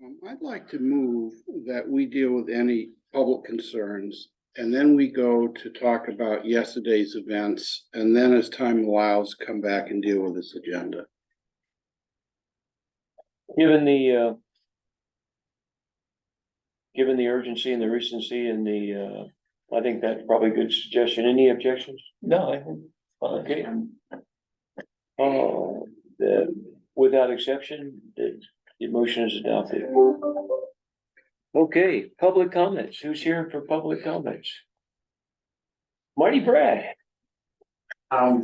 I'd like to move that we deal with any public concerns, and then we go to talk about yesterday's events, and then as time allows, come back and deal with this agenda. Given the urgency and the recency and I think that's probably a good suggestion. Any objections? No, I think. Okay. Without exception, the motion is adopted. Okay, public comments. Who's here for public comments? Marty Brad. I know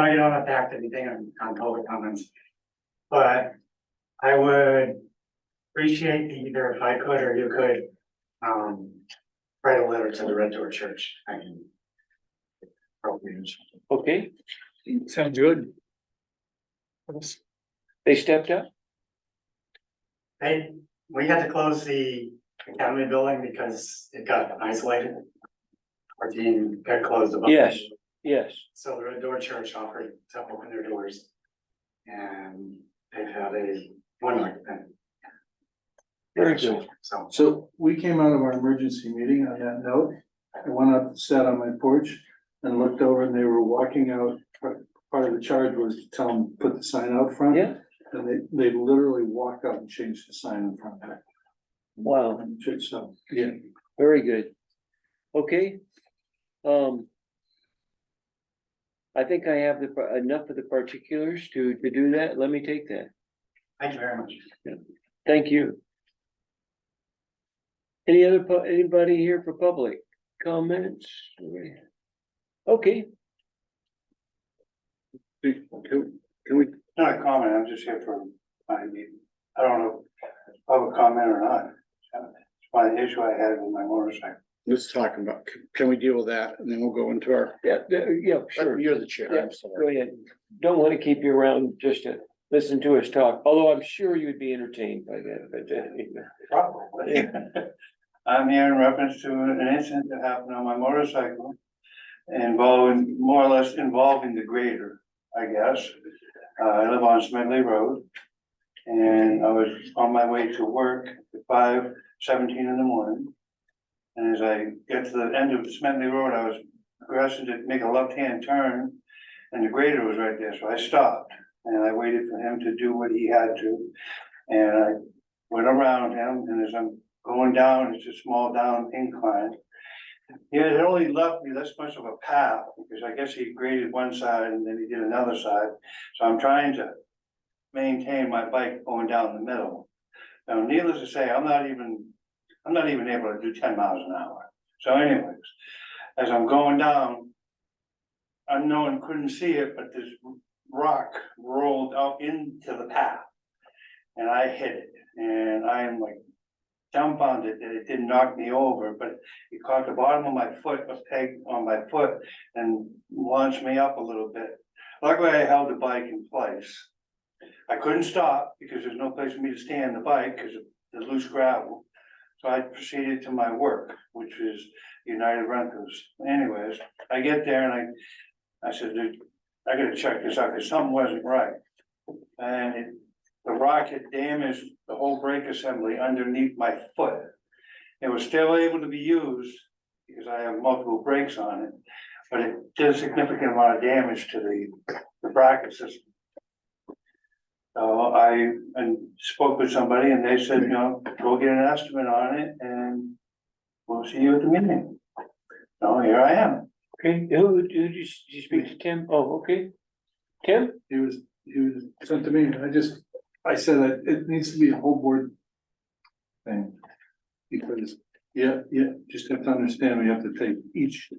you don't have to act anything on public comments, but I would appreciate either if I could or you could, write a letter to the Red Door Church. I can probably use. Okay, Sounds good. they stepped up. We had to close the academy building because it got isolated. Our team got closed about. Yes, yes. So the Red Door Church offered to open their doors. And they've had a one-night event. Very good. So we came out of our emergency meeting on that note. I went up, sat on my porch and looked over and they were walking out. Part of the charge was to tell them, put the sign out front. Yeah. And they literally walked out and changed the sign in front of it. Wow, So, yeah. very good. Okay. I think I have enough of the particulars to do that. Let me take that. Thank you very much. Thank you. Anybody here for public comments? Okay, Can we, Not a comment, I'm just here for my meeting. I don't know if I have a comment or not. It's my issue I had with my motorcycle. let's talk about, can we deal with that, and then we'll go into our. yeah, sure. You're the chair, Yeah, I'm sorry. go ahead. Don't want to keep you around just to listen to us talk, although I'm sure you'd be entertained by that, but Probably. I'm here in reference to an incident that happened on my motorcycle involving, more or less involving the grader, I guess. I live on Smedley Road and I was on my way to work at 5:17 in the morning. And as I get to the end of Smedley Road, I was progressing to make a left-hand turn and the grader was right there, so I stopped. And I waited for him to do what he had to. And I went around him, and as I'm going down, it's a small down incline. He had only left me this much of a path, because I guess he graded one side and then he did another side. So I'm trying to maintain my bike going down the middle. Now, needless to say, I'm not even able to do 10 miles an hour. So anyways, as I'm going down, unknown, couldn't see it, but this rock rolled out into the path. And I hit it, and I am like dumbfounded that it didn't knock me over, but it caught the bottom of my foot, a peg on my foot, and launched me up a little bit. Luckily, I held the bike in place. I couldn't stop because there's no place for me to stand the bike because of the loose gravel. So I proceeded to my work, which is United Rentals. Anyways, I get there and I said, dude, I gotta check this out because something wasn't right. And the rock had damaged the whole brake assembly underneath my foot. It was still able to be used because I have multiple brakes on it, but it did a significant amount of damage to the bracket system. So I spoke with somebody and they said, you know, go get an estimate on it and we'll see you at the meeting. So here I am. Okay, who did you speak to Tim? Oh, okay. Tim? He was sent to me, I said that it needs to be a whole board thing. Because, just have to understand, we have to take each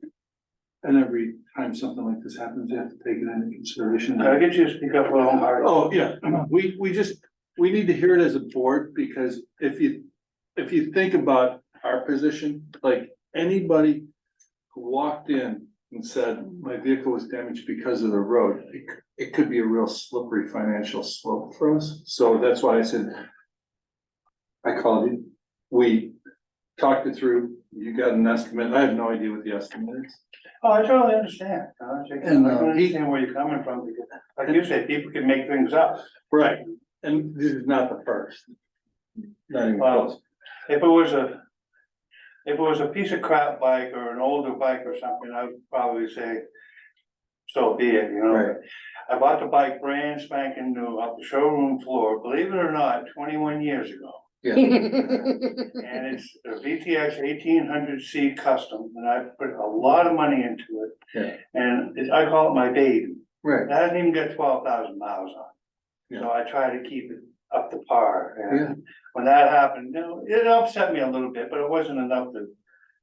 and every time something like this happens, you have to take it into consideration. Can I get you to speak up a little harder? Oh, yeah, we need to hear it as a board, because if you think about our position, like anybody who walked in and said, my vehicle was damaged because of the road, it could be a real slippery financial slope for us. So that's why I said, I called you, we talked it through, you got an estimate, I have no idea what the estimate is. Oh, I totally understand. I And, can understand where you're coming from, because like you said, people can make things up. Right, and this is not the first. Not even Well, close. if it was a piece of crap piece of crap bike or an older bike or something, I would probably say, so be it, you know? Right. I bought the bike brand spanking new off the showroom floor, believe it or not, 21 years ago. Yeah, And it's a VTX 1800C custom, and I put a lot of money into it. Yeah. And I call it my baby. right, It hasn't even got 12,000 miles on it. So I try to keep it up to par. Yeah. And when that happened, you know, it upset me a little bit, but it wasn't enough to,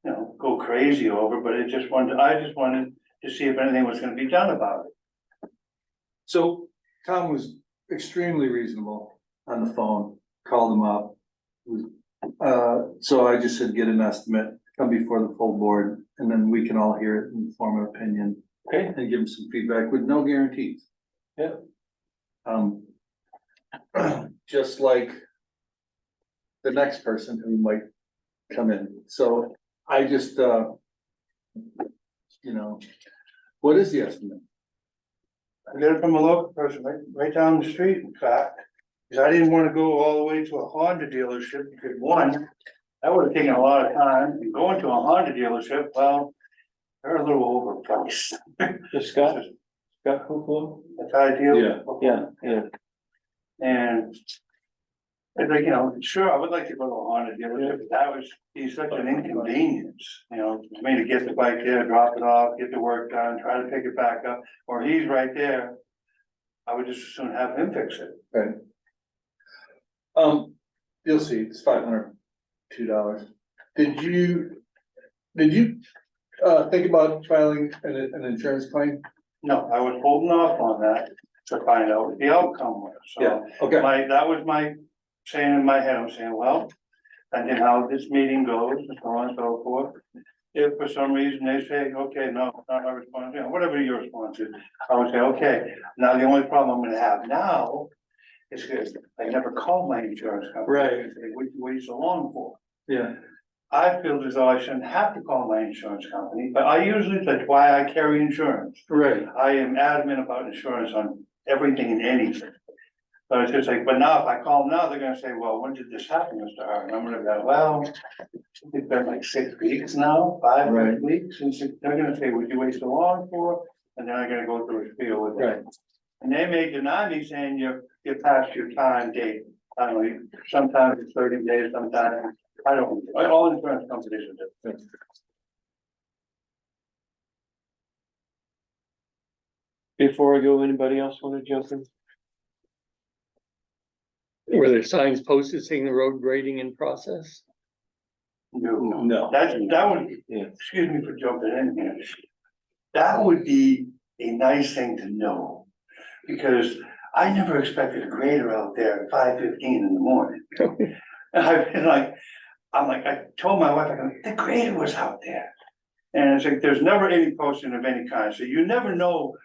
you know, go crazy over, but I just wanted to see if anything was gonna be done about it. so Tom was extremely reasonable on the phone, called him up. So I just said, get an estimate, come before the full board, and then we can all hear it and form an opinion. Okay. And give him some feedback with no guarantees. Yeah. Just like the next person who might come in, so I just, you know, what is the estimate? I got it from a local person, right down the street, in fact. Because I didn't wanna go all the way to a Honda dealership, because one, that would have taken a lot of time, and going to a Honda dealership, well, they're a little overpriced. The Scott Hoopla? That's ideal. Yeah, yeah. And it's like, you know, sure, I would like to go to a Honda dealership, but that would be such an inconvenience, you know, for me to get the bike there, drop it off, get the work done, try to pick it back up, or he's right there. I would just as soon have him fix it. Right. You'll see, it's $502. Did you think about filing an insurance claim? No, I was holding off on that to find out what the outcome was, so. Okay, That was my saying in my head, I'm saying, well, and then how this meeting goes and so on and so forth. If for some reason they say, okay, no, not my response, you know, whatever your response is, I would say, okay, now the only problem I'm gonna have now is because I never called my insurance company. Right. They say, what you wait so long for? yeah, I feel as though I shouldn't have to call my insurance company, but that's why I carry insurance. right, I am adamant about insurance on everything and anything. But it's just like, but now if I call them now, they're gonna say, well, when did this happen, Mr. Hart? And I'm gonna go, well, it's been like 6 weeks now, 5 Right. weeks, and they're gonna say, would you wait so long for? And then I'm gonna go through a spiel with right. them. And they may deny me saying you're past your time date. I don't know, sometimes it's 30 days, sometimes, I don't, all insurance companies are different. Before I go, anybody else wanna jump in? Were there signs posted saying the road grading in process? No. That would, Yeah. excuse me for jumping in here. That would be a nice thing to know, because I never expected a grader out there at 5:15 in the morning. And I've been like, I told my wife, I go, the grader was out there. And it's like, there's never any posting of any kind, so you never know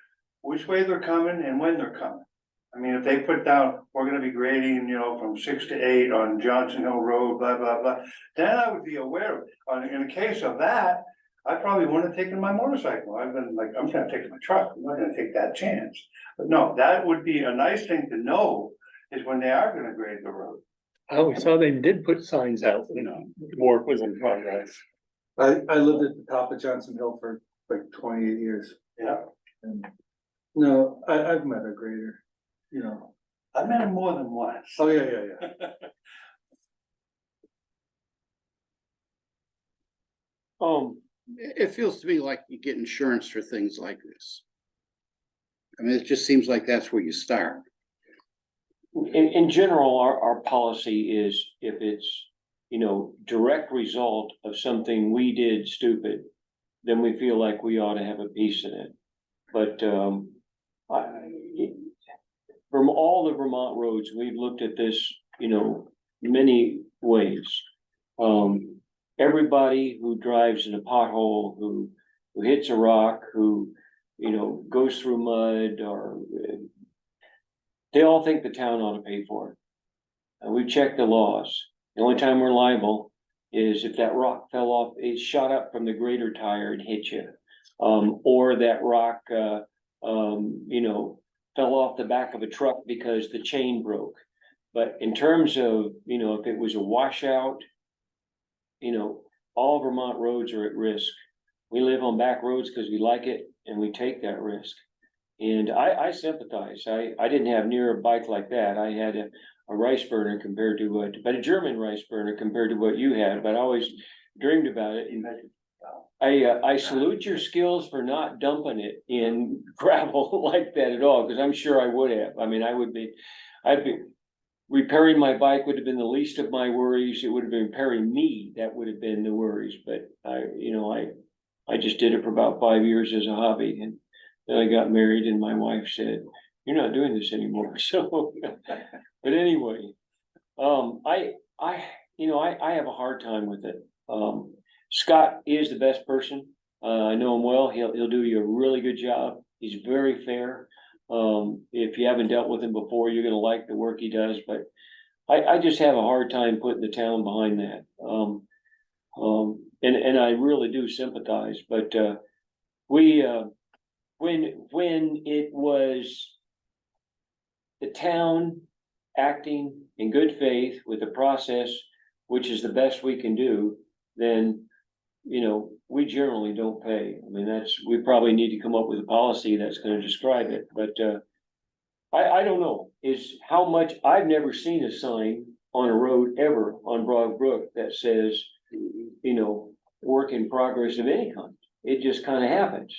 which way they're coming and when they're coming. I mean, if they put down, we're gonna be grading, you know, from 6 to 8 on Johnson Hill Road, blah, blah, blah, then I would be aware of it. In the case of that, I probably wouldn't have taken my motorcycle. I've been like, I'm gonna take my truck, I'm not gonna take that chance. But no, that would be a nice thing to know, is when they are gonna grade the road. I always saw they did put signs out, you know, work was in progress. I lived at the top of Johnson Hill for like 28 years. Yeah, And no, I've met a grader, you know. I met him more than once. Oh, yeah. It feels to me like you get insurance for things like this. I mean, it just seems like that's where you start. In general, our policy is if it's, you know, direct result of something we did stupid, then we feel like we ought to have a piece in it. But, from all the Vermont roads, we've looked at this, you know, many ways. Everybody who drives in a pothole, who hits a rock, who, you know, goes through mud, or they all think the town ought to pay for it. And we've checked the laws. The only time we're liable is if that rock fell off, it shot up from the grader tire and hit you. Or that rock, you know, fell off the back of a truck because the chain broke. But in terms of, if it was a washout, all Vermont roads are at risk. We live on back roads because we like it and we take that risk. And I sympathize. I didn't have near a bike like that. I had a rice burner compared to but a German rice burner compared to what you had, but I always dreamed about it. And I salute your skills for not dumping it in gravel like that at all, because I'm sure I would have. I mean, I'd be repairing my bike would have been the least of my worries. It would have been repairing me that would have been the worries. But I just did it for about 5 years as a hobby, and then I got married, and my wife said, "You're not doing this anymore." So, but anyway, I have a hard time with it. Scott is the best person. I know him well. He'll do you a really good job. He's very fair. If you haven't dealt with him before, you're gonna like the work he does, but I just have a hard time putting the town behind that. And I really do sympathize, but, when it was the town acting in good faith with the process, which is the best we can do, then, we generally don't pay. I mean, we probably need to come up with a policy that's gonna describe it, but, I don't know, is how much, I've never seen a sign on a road ever on Broad Brook that says, work in progress of any kind. It just kind of happens.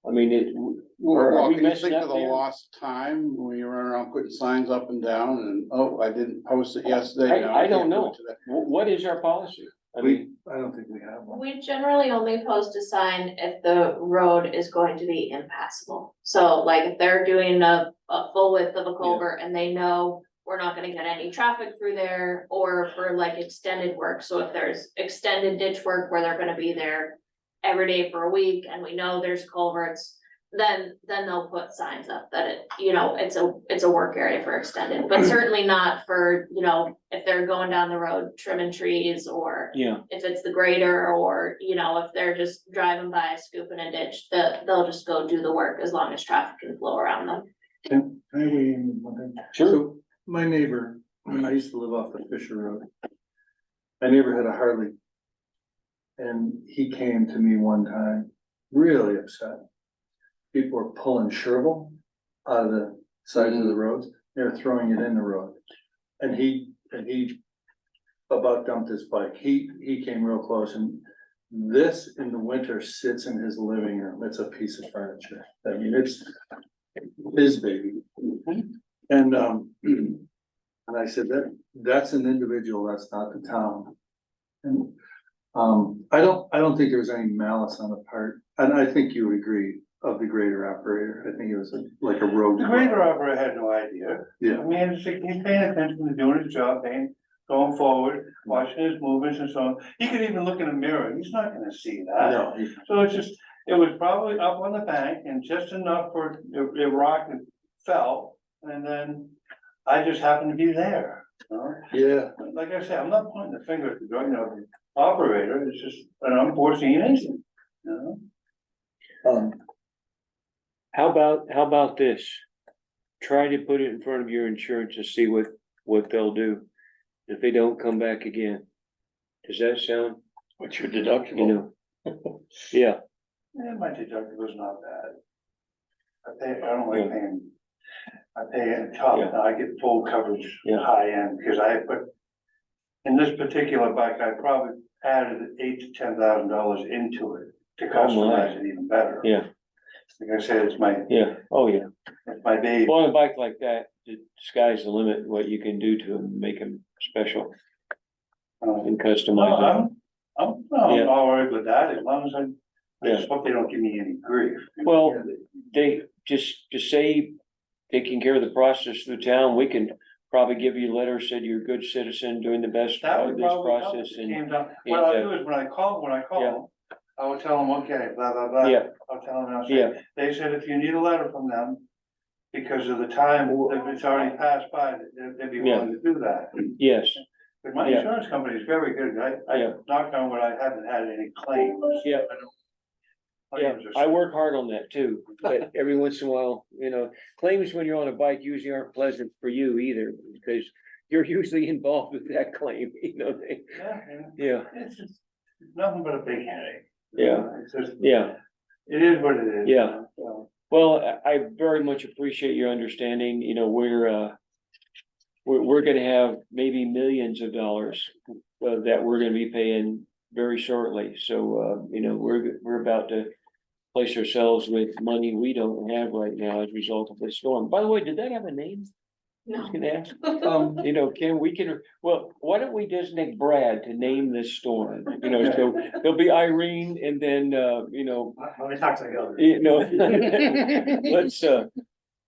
I mean, Well, are we can you messing think up of the there? lost time when you run around putting signs up and down and, oh, I didn't post it yesterday. now I don't can't do it know. today. What is our policy? I mean, I don't think we have one. We generally only post a sign if the road is going to be impassable. So like if they're doing a full width of a culvert and they know we're not gonna get any traffic through there, or for like extended work. So if there's extended ditch work where they're gonna be there every day for a week and we know there's culverts, then they'll put signs up that it's a work area for extended, but certainly not for, if they're going down the road trimming trees, or yeah, if it's the grader, or, if they're just driving by scooping a ditch, they'll just go do the work as long as traffic can flow around them. Can I weigh in one thing? sure. So my neighbor, I used to live off the Fisher Road. My neighbor had a Harley. And he came to me one time, really upset. People were pulling chervil out of the sides of the roads. They're throwing it in the road. And he about dumped his bike. He came real close, and this in the winter sits in his living room. It's a piece of furniture. I mean, it's his baby. And I said, that's an individual, that's not the town. And I don't think there was any malice on the part, and I think you would agree, of the grader operator. I think it was like a road. The grader operator had no idea. Yeah. I mean, he's paying attention to doing his job, going forward, watching his movements and so on. He could even look in a mirror, he's not gonna see that. No, So it was probably up on the bank and just enough for the rock that fell, and then I just happened to be there, yeah, Like I said, I'm not pointing the finger at the operator, it's just an unforeseen incident, How about this? Try to put it in front of your insurance and see what they'll do. If they don't come back again. Does that sound, What's your deductible? Yeah, Yeah, my deductible's not bad. I don't like paying. I pay at the top, Yeah. and I get full coverage, Yeah. high end, because I put. In this particular bike, I probably added $8,000 to $10,000 into it to customize it even better. yeah, Like I said, it's my baby. well, on a bike like that, the sky's the limit, what you can do to them, make them special and No, customize them. I'm Yeah. all right with that, as long as I just hope they don't give me any grief. Well, they just say, taking care of the process through town, we can probably give you a letter, said you're a good citizen, doing the best That of would this probably help. process, It and came down- What I'll do is when I call, I will tell them, okay, blah, blah, blah. yeah, I'll tell them, I'll yeah, say, they said if you need a letter from them, because of the time, if it's already passed by, they'd be willing to do that. yes, But my Yeah. insurance company is very good, I Yeah. knocked on wood, I haven't had any claims. yeah. Yeah, Claims are- I work hard on that too, but every once in a while, claims when you're on a bike usually aren't pleasant for you either, because you're usually involved with that claim, Yeah, yeah, it's just nothing but a big headache. Yeah. It's just, yeah. it is what it is. Yeah. So, Well, I very much appreciate your understanding, we're gonna have maybe millions of dollars that we're gonna be paying very shortly, so, we're about to place ourselves with money we don't have right now as a result of this storm. By the way, did that have a name? I was No. gonna ask. No. Well, why don't we designate Brad to name this storm? So there'll be Irene and then, Let me talk to the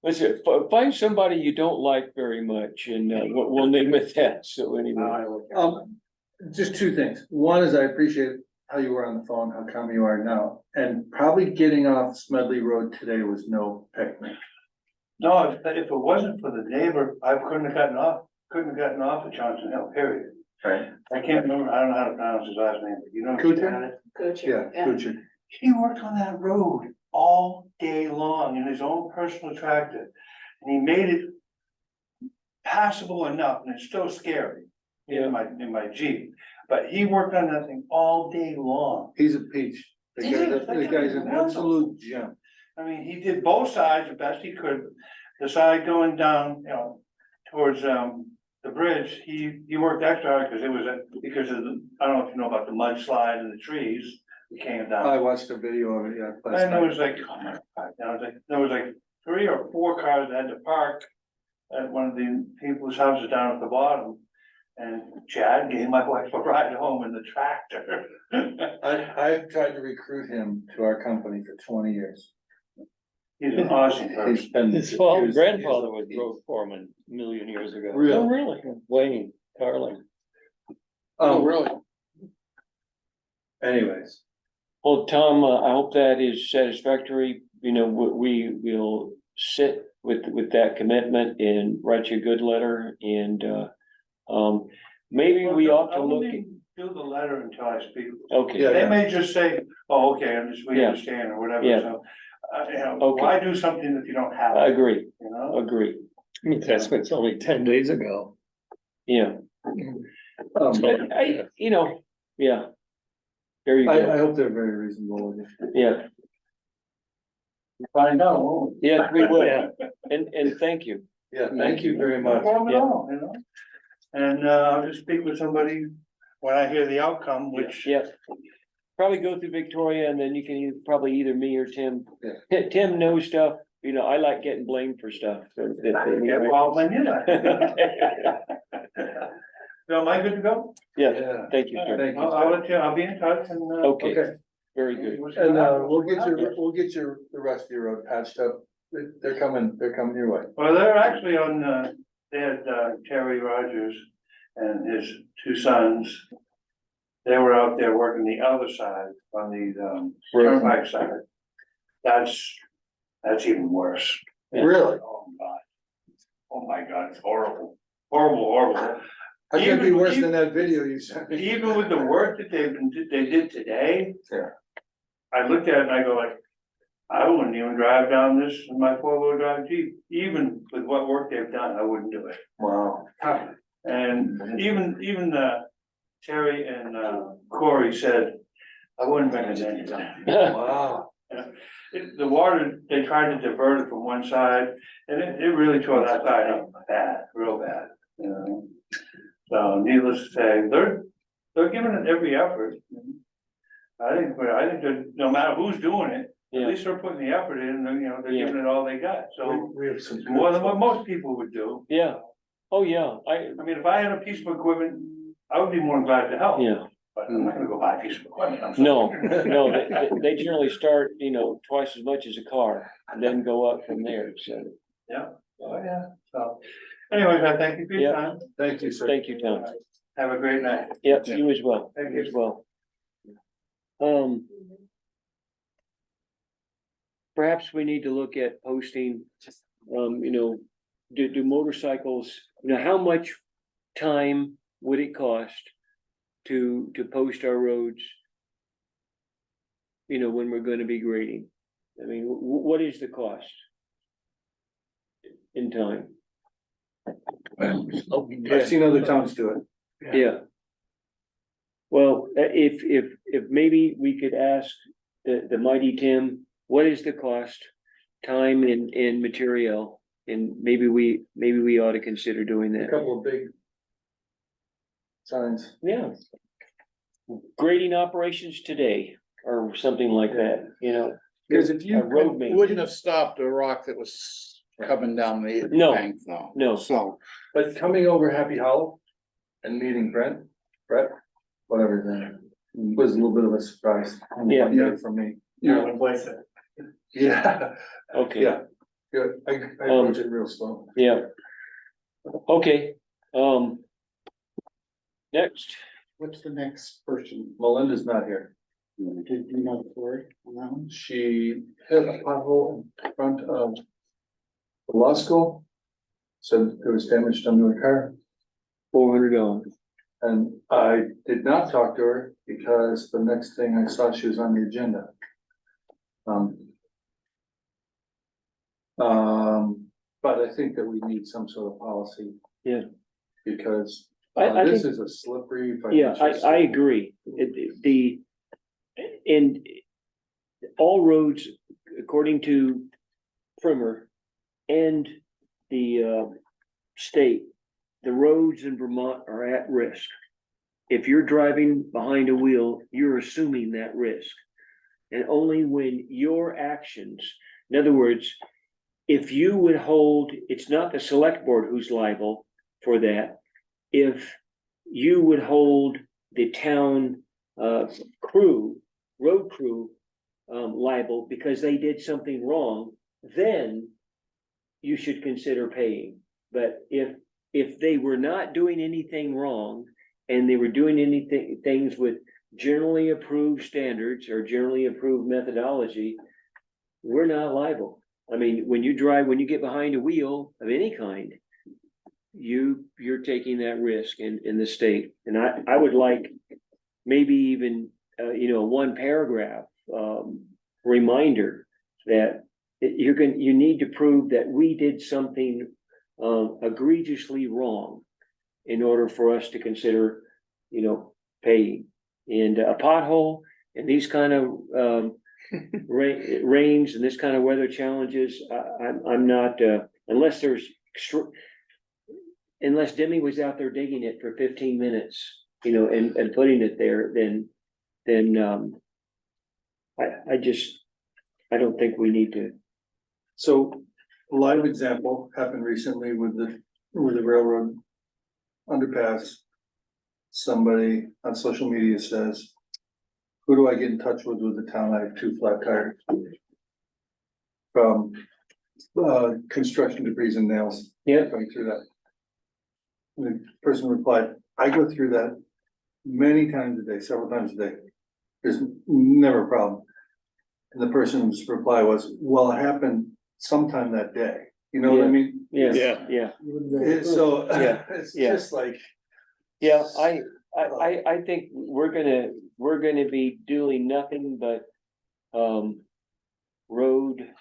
governor. find somebody you don't like very much and, we'll name it that. So anyway. Just two things. One is I appreciate how you were on the phone, how calm you are now, and probably getting off Smedley Road today was no picnic. no, if it wasn't for the neighbor, I couldn't have gotten off at Johnson Hill, period. Right. I can't remember, I don't know how to pronounce his last name, but you know. Kuchar? Kuchar, Yeah, Kuchar. He worked on that road all day long in his own personal tractor. And he made it passable enough, and it's still scary in my Jeep. But he worked on that thing all day long. He's a peach. The guy's an absolute gem. I mean, he did both sides the best he could. The side going down, towards the bridge, he worked extra hard because of the, I don't know if you know about the mudslide and the trees that came down. I watched a video of it, yeah. last And there night. was like, oh my God, there was like 3 or 4 cars that had to park at one of the people's houses down at the bottom. And Chad gave my wife a ride home in the tractor. I've tried to recruit him to our company for 20 years. He's an awesome He's person. been. His grandfather was road foreman a million years ago. Really? Oh, really? Wayne Carling. Really? Anyways, Well, Tom, I hope that is satisfactory. We will sit with that commitment and write you a good letter and, maybe we ought to I won't look. even do the letter until I speak. Okay, Yeah. They may just say, oh, okay, we Yeah. understand or whatever, Yeah. so. Okay. Why do something if you don't have I it, agree, you know? agree, That's what's only 10 days ago. yeah. um, Yeah. There you I go, hope they're very reasonable with you. yeah, Find out, won't we? yes, we will, Yeah. and thank you. Yeah, thank you very much. No problem at all, And, I'll just speak with somebody when I hear the outcome, which. Yeah. Probably go through Victoria and then you can probably either me or Tim. Yeah. Tim knows stuff, I like getting blamed for stuff. Yeah, well, I knew that. So am I good to go? Yeah, Yeah. thank you, sir. Thank you. I'll let you, I'll be in touch and. Okay, Okay, very good. and we'll get the rest of your road patched up. They're coming your way. Well, they're actually on, they had Terry Rogers and his 2 sons. They were out there working the other side on the turnpike side. That's even worse. Really? Oh my God, it's horrible, horrible. How can it be Even- worse than that video you sent me? Even with the work that they did today. Yeah. I looked at it and I go like, I wouldn't even drive down this in my 4-wheel drive Jeep, even with what work they've done, I wouldn't do it. Wow. And even Terry and Corey said, I wouldn't recommend it. Wow. The water, they tried to divert it from one side, and it really tore that side up bad, real bad, So needless to say, they're giving it every effort. I think that no matter who's doing it, at Yeah, least they're putting the effort in, and they're giving it all they got, so. We have some. It's more than what most people would do. yeah, oh, yeah, I mean, if I had a piece of equipment, I would be more than glad to help. yeah. But I'm not gonna go buy a piece of equipment. I'm sorry. No, they generally start, twice as much as a car, and then go up from there, so, Oh, yeah, so, anyways, I thank you for your Yeah. time. Thank you, sir. thank you, Tom. Have a great night. Yep, you as well, Thank you you. as well. Perhaps we need to look at posting, do motorcycles, how much time would it cost to post our roads? When we're gonna be grading, I mean, what is the cost? In time? I've seen other towns do it. Yeah. Well, if maybe we could ask the mighty Tim, what is the cost, time and material? And maybe we ought to consider doing A that. couple of big signs. Yeah. Grading operations today, or something like that, you know, Because if a you, road It maintenance. wouldn't have stopped a rock that was coming down the No. bank though. No. So, but coming over Happy Hollow and meeting Brett, whatever his name, was a little bit of a surprise. Yeah. For me. Yeah, one place it. Yeah, Okay. yeah, good. I approach it real slow. Yeah. Okay, next, what's the next person? Melinda's not here. Did you know the story on that one? She hit a pothole in front of the law school. Said it was damaged under her car. $400. And I did not talk to her because the next thing I saw, she was on the agenda. But I think that we need some sort of policy. Yeah. Because I this think- is a slippery. Yeah, financial I agree. And all roads, according to Primer and the state, the roads in Vermont are at risk. If you're driving behind a wheel, you're assuming that risk. And only when your actions, in other words, if you would hold, it's not the select board who's liable for that. If you would hold the town road crew liable because they did something wrong, then you should consider paying. But if they were not doing anything wrong and they were doing things with generally approved standards or generally approved methodology, we're not liable. I mean, when you get behind a wheel of any kind, you're taking that risk in the state. And I would like maybe even, one paragraph, reminder that you need to prove that we did something, egregiously wrong in order for us to consider, paying. And a pothole and these kind of, rains and this kind of weather challenges, I'm not, unless Demi was out there digging it for 15 minutes, and putting it there, then I don't think we need to. So a live example happened recently with the railroad underpass. Somebody on social media says, who do I get in touch with the town? I have 2 flat tires. From construction debris and nails. Yeah. Going through that. The person replied, I go through that many times a day, several times a day. There's never a problem. And the person's reply was, well, it happened sometime that day. You know what I mean? Yeah. So, Yeah. it's Yeah. just like. Yeah, I think we're gonna be doing nothing but, road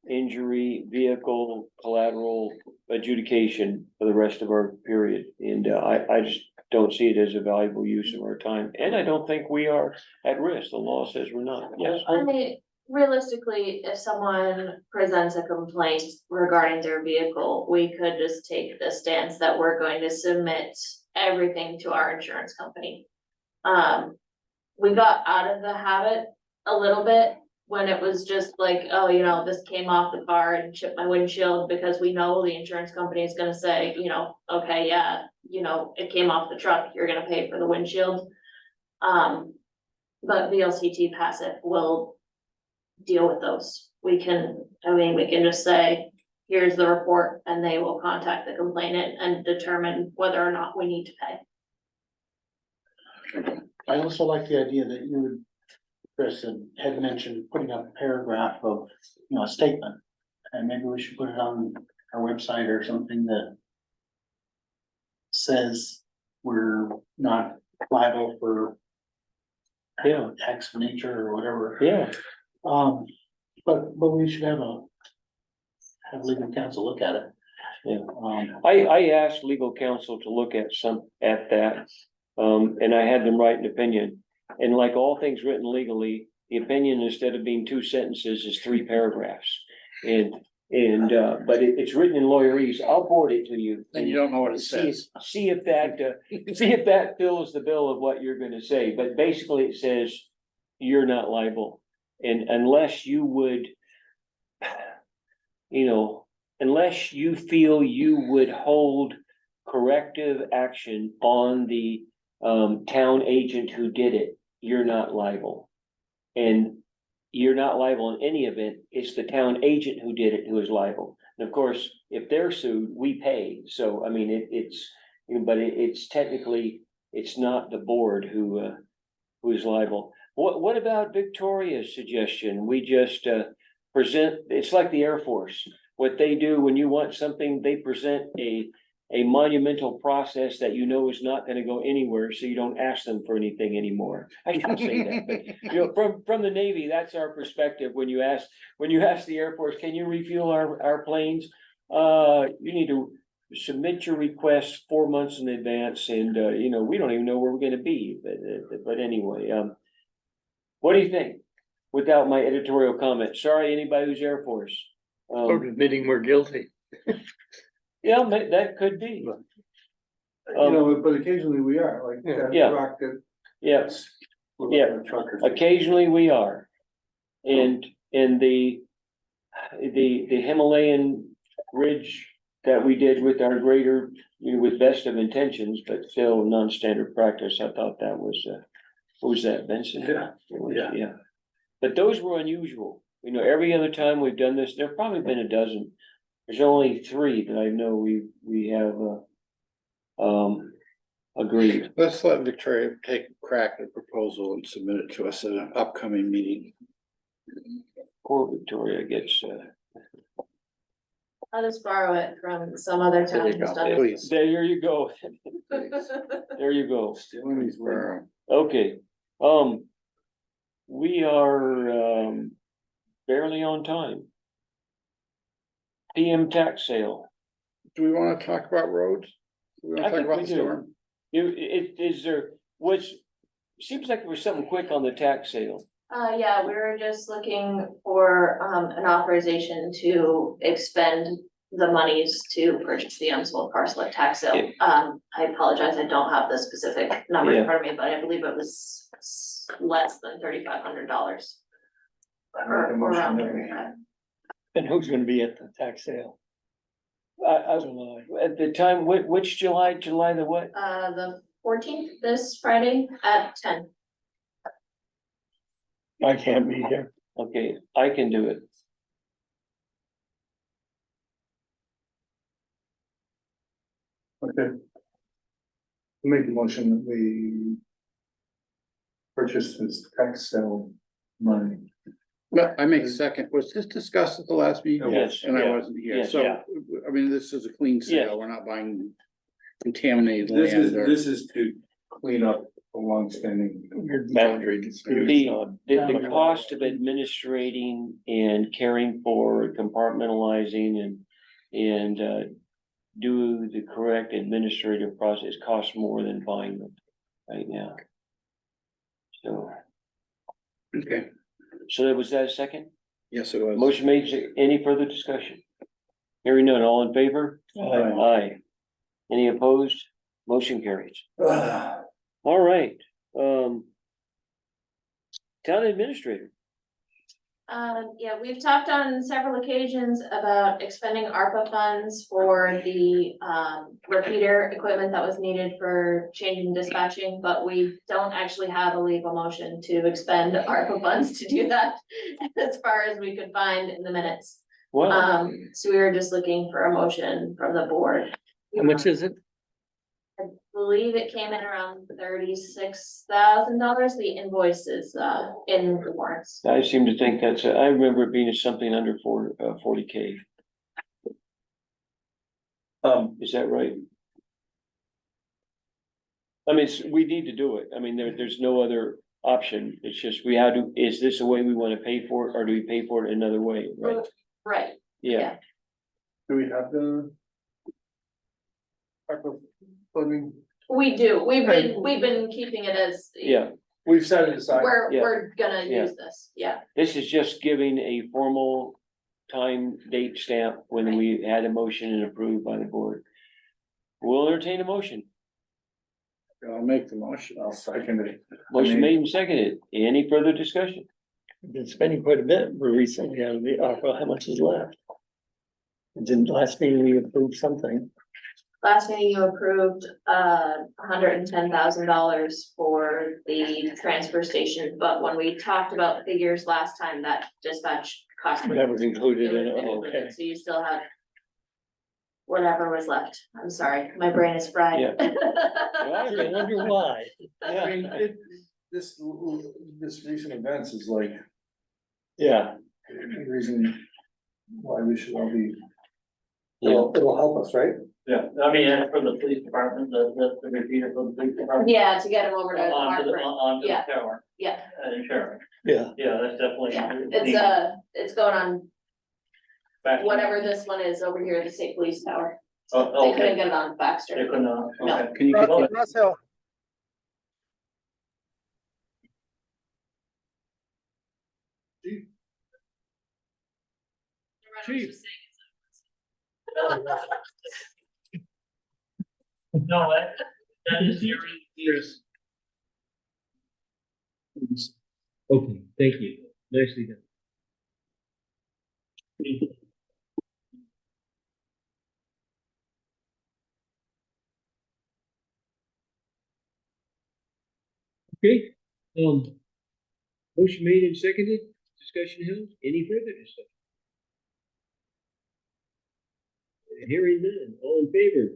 injury, vehicle, collateral adjudication for the rest of our period. And, I just don't see it as a valuable use of our time. And I don't think we are at risk. The law says we're not. Yes. I mean, realistically, if someone presents a complaint regarding their vehicle, we could just take the stance that we're going to submit everything to our insurance company. We got out of the habit a little bit when it was just like, oh, this came off the car and chipped my windshield, because we know the insurance company is gonna say, okay, yeah, it came off the truck, you're gonna pay for the windshield. But VLCT passive will deal with those. We can just say, here's the report, and they will contact the complainant and determine whether or not we need to pay. I also like the idea that you would, Chris had mentioned putting up a paragraph of, a statement. And maybe we should put it on our website or something that says we're not liable for acts of nature or whatever. Yeah. But we should have legal counsel look at it. Yeah. Um, I asked legal counsel to look at that, and I had them write an opinion. And like all things written legally, the opinion, instead of being 2 sentences, is 3 paragraphs. But it's written in lawyerese. I'll forward it to you. And you don't know what it See, says. see if that fills the bill of what you're gonna say, but basically it says you're not liable. And unless you would, unless you feel you would hold corrective action on the town agent who did it, you're not liable. And you're not liable in any event. It's the town agent who did it who is liable. And of course, if they're sued, we pay. So, I mean, it's technically, it's not the board who is liable. What about Victoria's suggestion? We just present, it's like the Air Force. What they do when you want something, they present a monumental process that is not gonna go anywhere, so you don't ask them for anything anymore. I shouldn't say that, but from the Navy, that's our perspective. When you ask the Air Force, can you refuel our planes? You need to submit your request 4 months in advance, and we don't even know where we're gonna be, but anyway, what do you think? Without my editorial comment, sorry, anybody who's Air Force. Or admitting we're guilty. Yeah, that could be. But occasionally we are, like. that Yeah. rock that- Yes, Yeah. occasionally we are. And the Himalayan ridge that we did with our grader, with best of intentions, but still non-standard practice, I thought that was, what was that, Benson? Yeah. Yeah. But those were unusual. Every other time we've done this, there've probably been a dozen. There's only 3 that I know we have, agreed. Let's let Victoria take a crack at the proposal and submit it to us in an upcoming meeting. Poor Victoria gets, I'll just borrow it from some other town who's done it. Please. there you go. There you go. Stealing these words. Okay, we are, barely on time. PM tax sale. Do we wanna talk about roads? Do we I wanna talk think about we the do. storm? Seems like there was something quick on the tax sale. Yeah, we were just looking for, an authorization to expend the monies to purchase the unsold parcel at tax sale. I apologize, I don't have the specific number in front of me, but I believe it was less than $3,500. Or around there. And who's gonna be at the tax sale? July. At the time, which July the what? The 14th, this Friday at 10. I can't be here. Okay, I can do it. Okay. Make a motion that we purchase this tax sale money. But I make a second, was this discussed at the last meeting? Yes, And I yeah, wasn't here, yes, so, yeah. I mean, this is a clean Yes. sale, we're not buying contaminated This land or. is to clean up a longstanding. Boundary disputes. The cost of administrating and caring for, compartmentalizing and do the correct administrative process costs more than buying them right now. Okay, So was that a second? yes, it was. Motion made, any further discussion? Hearing none, all in favor? Aye. Any opposed? Motion carries. All right, town administrator. Yeah, we've talked on several occasions about expending ARPA funds for the, repeater equipment that was needed for changing dispatching, but we don't actually have a legal motion to expend ARPA funds to do that, as far as we could find in the minutes. Well, So we were just looking for a motion from the board. How much is it? I believe it came in around $36,000, the invoice is, in the warrants. I seem to think I remember it being something under 40K. Is that right? I mean, we need to do it. I mean, there's no other option. It's just, is this a way we wanna pay for it, or do we pay for it another way, right? Right, Yeah, Do we have the ARPA funding? We do, we've been keeping it as. Yeah, We've set it aside. Yeah. We're gonna Yeah. use this, yeah. this is just giving a formal time, date stamp when we had a motion and approved by the board. We'll entertain a motion. I'll make the motion. I'll second it. Motion made and seconded. Any further discussion? We've been spending quite a bit recently out of the ARPA. How much is left? Didn't last meeting we approved something? Last meeting you approved, $110,000 for the transfer station, but when we talked about figures last time, that dispatch cost. That was included in it, included, okay. So you still have whatever was left. I'm sorry, my brain is fried. Yeah. I wonder why. I mean, this recent events is like Yeah, the reason why we should all be. It'll help us, right? Yeah, I mean, and for the police department, the repeater for the police department. Yeah, to get them over to Onto the, Hartford, onto the Yeah. tower, yeah, insurance, yeah. yeah, that's definitely. yeah, needed. it's going on Back- whatever this one is over here, the state police tower. Oh, They couldn't okay, get it on they Baxter. could not, No. okay. Can you get that? Russ Hill. Chief. No, that is the Chris. Okay, thank you. Nicely done. Okay, motion made and seconded, discussion held, any further discussion? Hearing none, all in favor?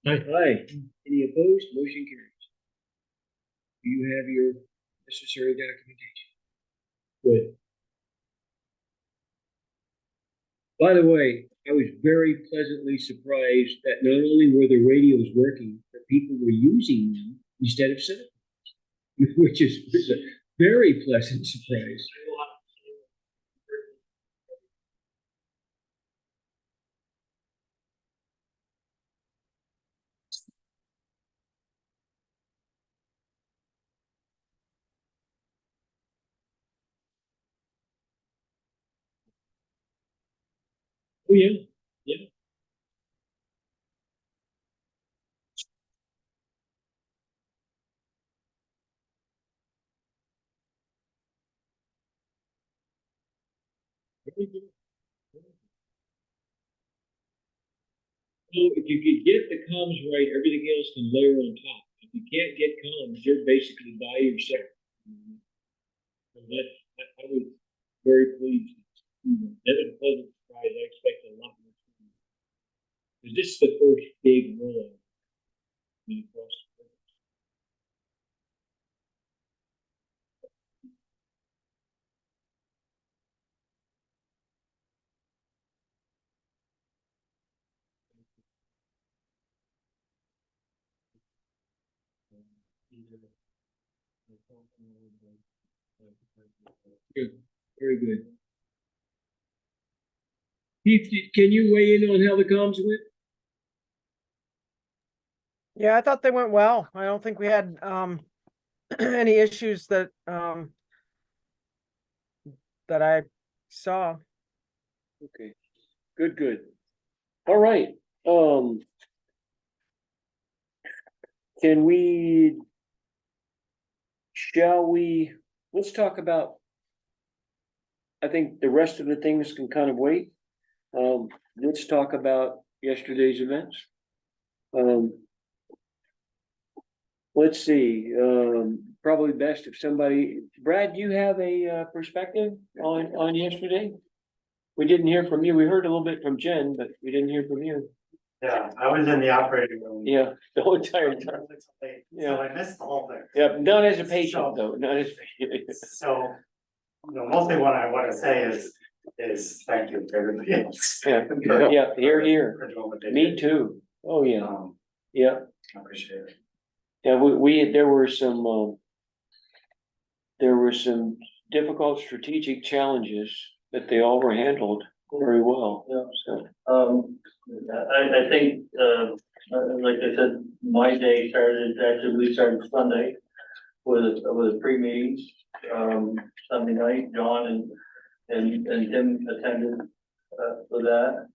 Aye. Any opposed, motion carries. Do you have your necessary documentation? Good. By the way, I was very pleasantly surprised that not only were the radios working, but people were using them instead of sitting, which is a very pleasant surprise. Oh, yeah, yeah. Very good. Well, if you could get the comms right, everything else can layer on top. If you can't get comms, you're basically by yourself. So I was very pleased. That was a pleasant surprise. I expected a lot more. Because this is the first big rollout. Across the board. Good, very good. Keith, can you weigh in on how the comms went? Yeah, I thought they went well. I don't think we had any issues that that I saw. Okay, good. All right, let's talk about, I think the rest of the things can kind of wait. Let's talk about yesterday's events. Let's see, probably best if somebody, Brad, do you have a perspective on yesterday? We didn't hear from you. We heard a little bit from Jen, but we didn't hear from you. Yeah, I was in the operating room. Yeah, the whole entire time. So I missed the whole thing. Yeah, not as a patient though, not as. So, mostly what I want to say is thank you to everybody else. Yeah, here. For doing what they Me did. too. Oh, yeah, Um, yeah. I appreciate it. Yeah, there were some difficult strategic challenges, but they all were handled Very well, Yeah. so, I think, like I said, my day started, actually, we started Sunday with pre-meetings. Sunday night, John and Tim attended, for that.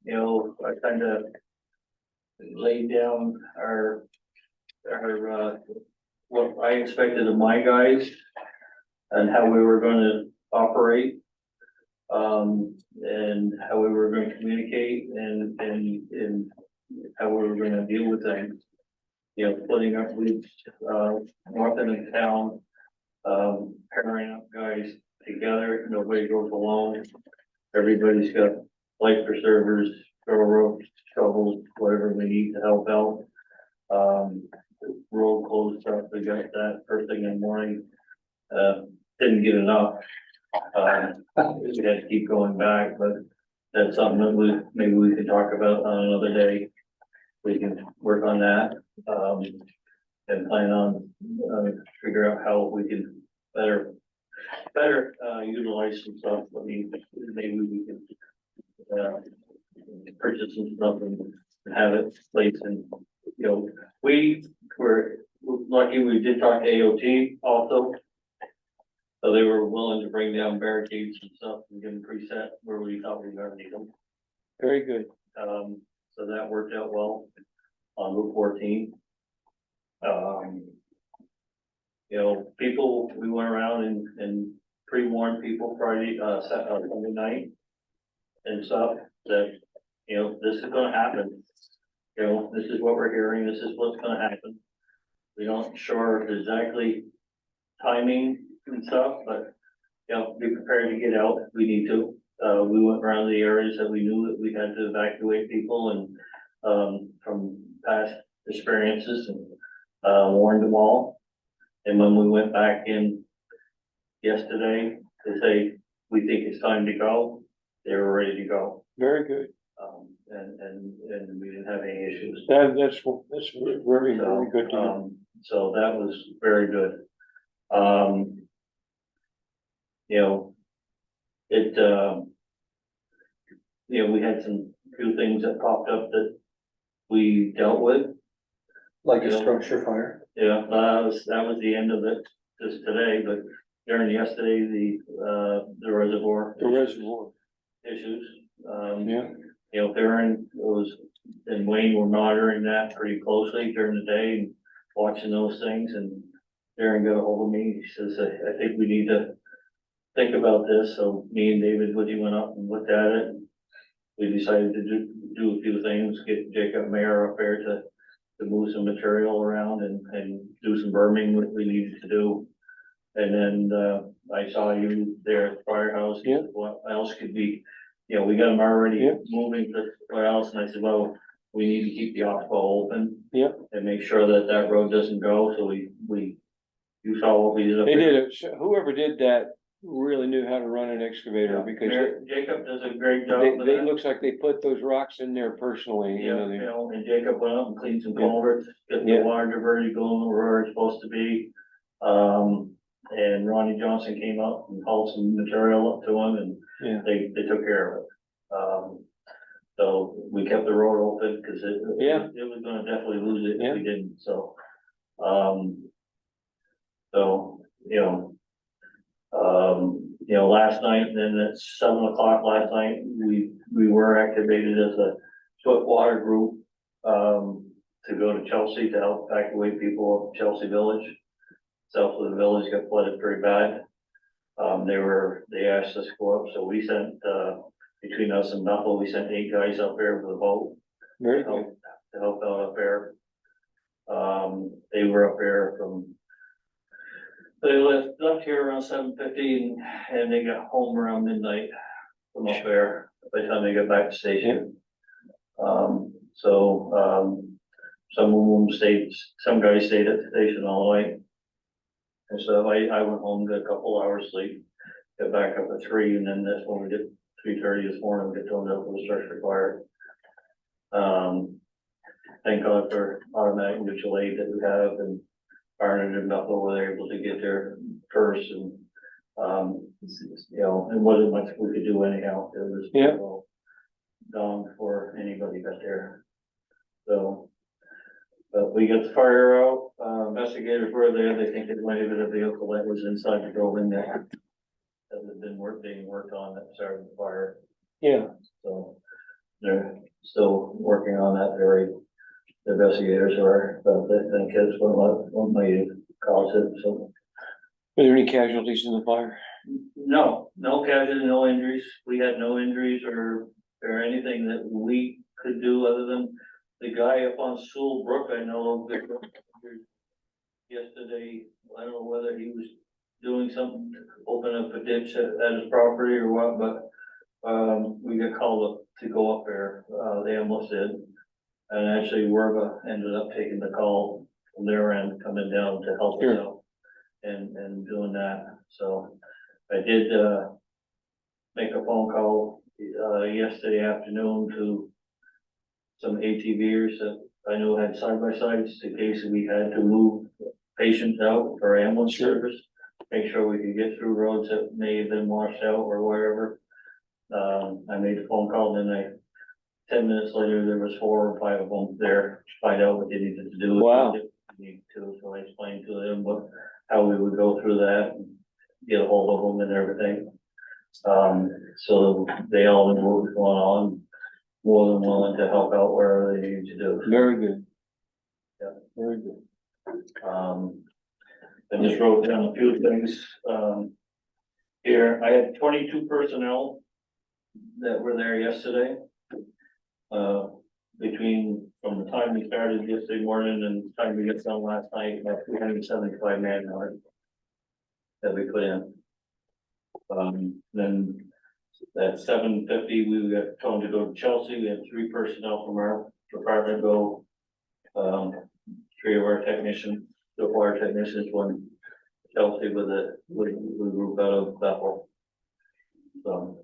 You know, I kind of laid down what I expected of my guys and how we were gonna operate. And how we were going to communicate and how we were gonna deal with things. You know, splitting up groups, north end of town, pairing up guys together, nobody goes alone. Everybody's got life preservers, throw ropes, shovels, whatever we need to help out. Road closed stuff, we got that first thing in the morning. Didn't get enough. We had to keep going back, but that's something that maybe we can talk about on another day. We can work on that, and plan on, figure out how we can better, utilize some stuff. I mean, maybe we can, purchase some stuff and have it placed and, you know, we were lucky, we did talk to AOT also. So they were willing to bring down barricades and stuff and get them preset where we thought we were gonna need them. very good. So that worked out well on Route 14. You know, people, we went around and pre-warned people Friday, Sunday night and stuff that, you know, this is gonna happen. You know, this is what we're hearing, this is what's gonna happen. We don't sure exactly timing and stuff, but, you know, be prepared to get out if we need to. We went around the areas that we knew that we had to evacuate people and, from past experiences and, warned them all. And when we went back in yesterday to say, we think it's time to go, they were ready to go. Very good. And we didn't have any issues. That's very, So, very good to hear. So that was very good. You know, you know, we had some few things that popped up that we dealt with. Like a structure fire. Yeah, that was the end of it just today, but during yesterday, the reservoir. The reservoir, Issues. yeah, You know, Darren and Wayne were monitoring that pretty closely during the day and watching those things, and Darren got a hold of me, he says, I think we need to think about this, so me and David Woody went up and looked at it, and we decided to do a few things, get Jacob Mayer up there to move some material around and do some berming, what we needed to do. And then, I saw you there at the firehouse. Yeah. What else could be, you know, we got them already Yeah. moving to what else, and I said, well, we need to keep the off-fall open. Yeah. And make sure that that road doesn't go, so you saw what we did up they there. did it, so whoever did that really knew how to run an excavator, because Jacob does a great job with they that. looks like they put those rocks in there personally, you Yeah, know, you they. know, and Jacob went up and cleaned some Yeah. culverts, got the Yeah. water diverted going where it's supposed to be. And Ronnie Johnson came up and hauled some material up to him, and Yeah. they took care of it. So we kept the road open, cause it was gonna definitely lose it Yeah. if we didn't, so. So, last night, and then at 7 o'clock last night, we were activated as a swiftwater group, to go to Chelsea to help evacuate people of Chelsea Village. South of the village got flooded pretty bad. They asked us to go up, so we sent, between us and Bethel, we sent 8 guys up there with a boat. Very to good. help out up there. They were up there they left here around 7:50 and they got home around midnight from up there by the time they got back to station. Some of them some guys stayed at the station all night. And so I went home, got a couple hours sleep, got back up at 3, and then that's when we did 3:30 this morning, we get told up with a structure fire. Thank God for automatic mutual aid that we have, and Barnard and Bethel were able to get there first, and You know, it wasn't much we could do anyhow, it was. Yeah. Gone before anybody got there. So. But we got the fire out, investigators were there, they think it might have been a vehicle that was inside the building that. That had been being worked on that started the fire, Yeah, so. They're still working on that, the investigators are, but they think it's what might cause it, so. were there any casualties in the fire? No casualties, no injuries. We had no injuries or anything that we could do other than the guy up on Sewell Brook, I know that yesterday, I don't know whether he was doing something, to open up a ditch at his property or what, but we got called up to go up there. They almost did. And actually, Werba ended up taking the call from their end, coming down to help us out and doing that. So I did, make a phone call, yesterday afternoon to some ATVers that I knew had side-by-sides in case we had to move patients out for ambulance service. Make sure we could get through roads that may have been washed out or wherever. I made a phone call, then 10 minutes later, there was 4 or 5 of them there to find out what they needed to do. Wow. So I explained to them how we would go through that and get a hold of them and everything. So they all knew what was going on, more than willing to help out wherever they needed to do. Very good. Yeah. Very good. I just wrote down a few things, here. I had 22 personnel that were there yesterday. From the time we started yesterday morning and the time we got done last night, about 375 man hours that we put in. Then at 7:50, we got told to go to Chelsea. We had 3 personnel from our department go. 3 of our technicians, 2 of our technicians, 1 Chelsea with a group out of Bethel. So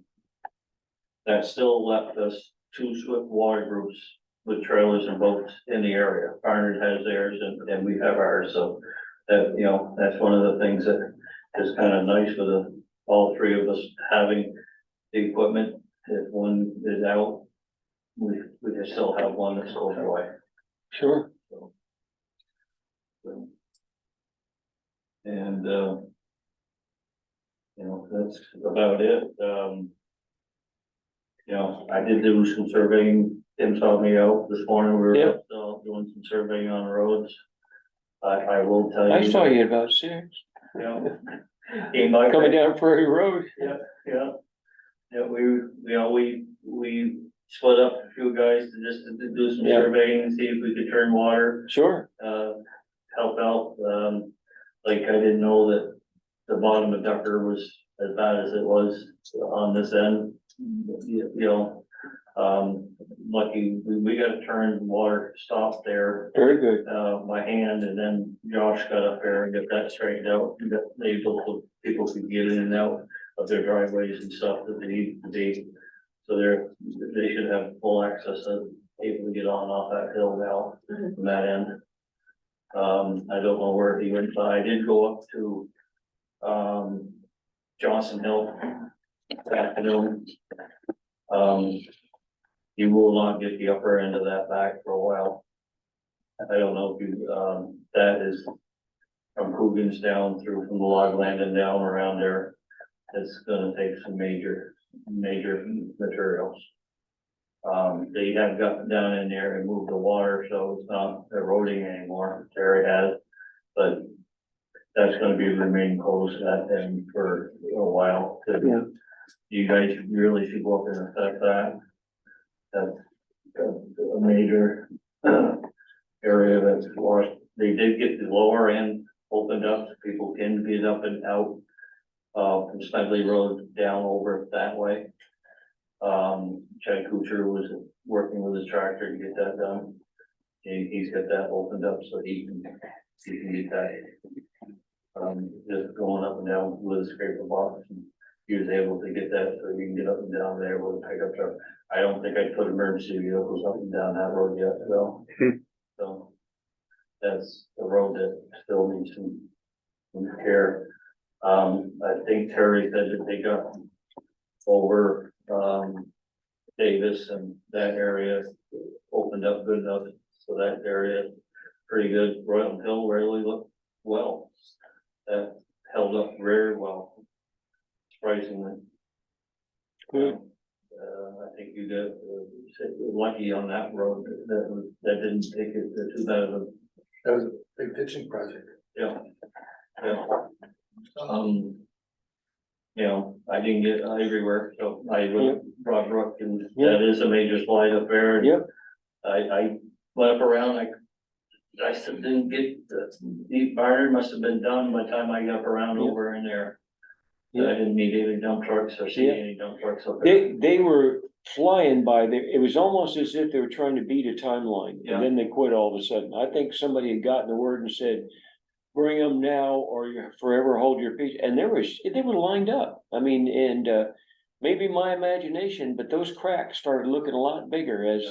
that still left us 2 swift water groups with trailers and boats in the area. Barnard has theirs and we have ours, so that, you know, that's one of the things that is kind of nice with all 3 of us having the equipment. If one is out, we can still have one that's going away. Sure. So, and, you know, that's about it. You know, I did do some surveying. Tim saw me out this morning. We were still doing some surveying on roads. I will tell you. I saw you at about 6. You know, came by. Coming down Prairie Road. Yeah, we split up a few guys to do some surveying and see if we could turn water, Sure. help out. Like I didn't know that the bottom of Ducker was as bad as it was on this end. You know, lucky we got to turn water stop there. Very good. By hand, and then Josh got up there and got that straightened out, and got able to, people could get in and out of their driveways and stuff that they need to be. So they should have full access and able to get on and off that hill now from that end. I don't know where he went, but I did go up to, Johnson Hill this afternoon. You will not get the upper end of that back for a while. I don't know if you, that is from Coogan's down through from the log landing down around there. It's gonna take some major materials. They have gotten down in there and moved the water, so it's not eroding anymore. Terry has, but that's gonna be remaining closed that end for a while. You guys really should go up and assess that. That's a major area that's washed. They did get the lower end opened up, so people can get up and out from Smedley Road down over that way. Chad Kuchar was working with his tractor to get that done. He's got that opened up so he can get that. Just going up and down with a scraper box. And he was able to get that so he can get up and down there with a pickup truck. I don't think I'd put emergency vehicles up and down that road yet, so. So that's the road that still needs some care. I think Terry said that they got over, Davis and that area opened up good enough, so that area pretty good. Royal Hill really looked well. That held up very well, surprisingly. Good. I think you got lucky on that road, that didn't take it to 2000. That was a big ditching project. Yeah, yeah. You know, I didn't get everywhere, so I went Broadbrook, and that is a major slide up there. And Yep. I went up around, I still didn't get, the deep barn must have been done by the time I got up around over in there. I didn't meet any dump trucks or see any dump trucks up there. They were flying by there. It was almost as if they were trying to beat a timeline, Yeah. and then they quit all of a sudden. I think somebody had gotten the word and said, bring them now or you forever hold your peace. And they were lined up. I mean, and, maybe my imagination, but those cracks started looking a lot bigger as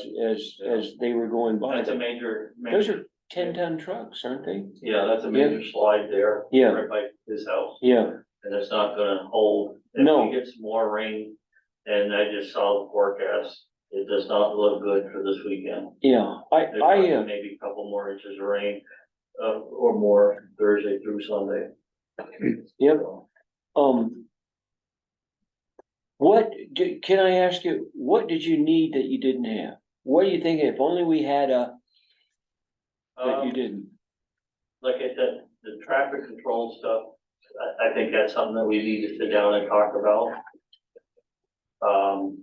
they were going by. That's a major. Those are 10-ton trucks, aren't they? Yeah, that's a major slide there. Yeah. Right by his house. Yeah, And it's not gonna hold. If No. we get some more rain, and I just saw the forecast, it does not look good for this weekend. yeah. There's probably maybe a couple more inches of rain, or more Thursday through Sunday. Yep. Can I ask you, what did you need that you didn't have? What do you think, if only we had that you didn't? Like I said, the traffic control stuff, I think that's something that we need to sit down and talk about.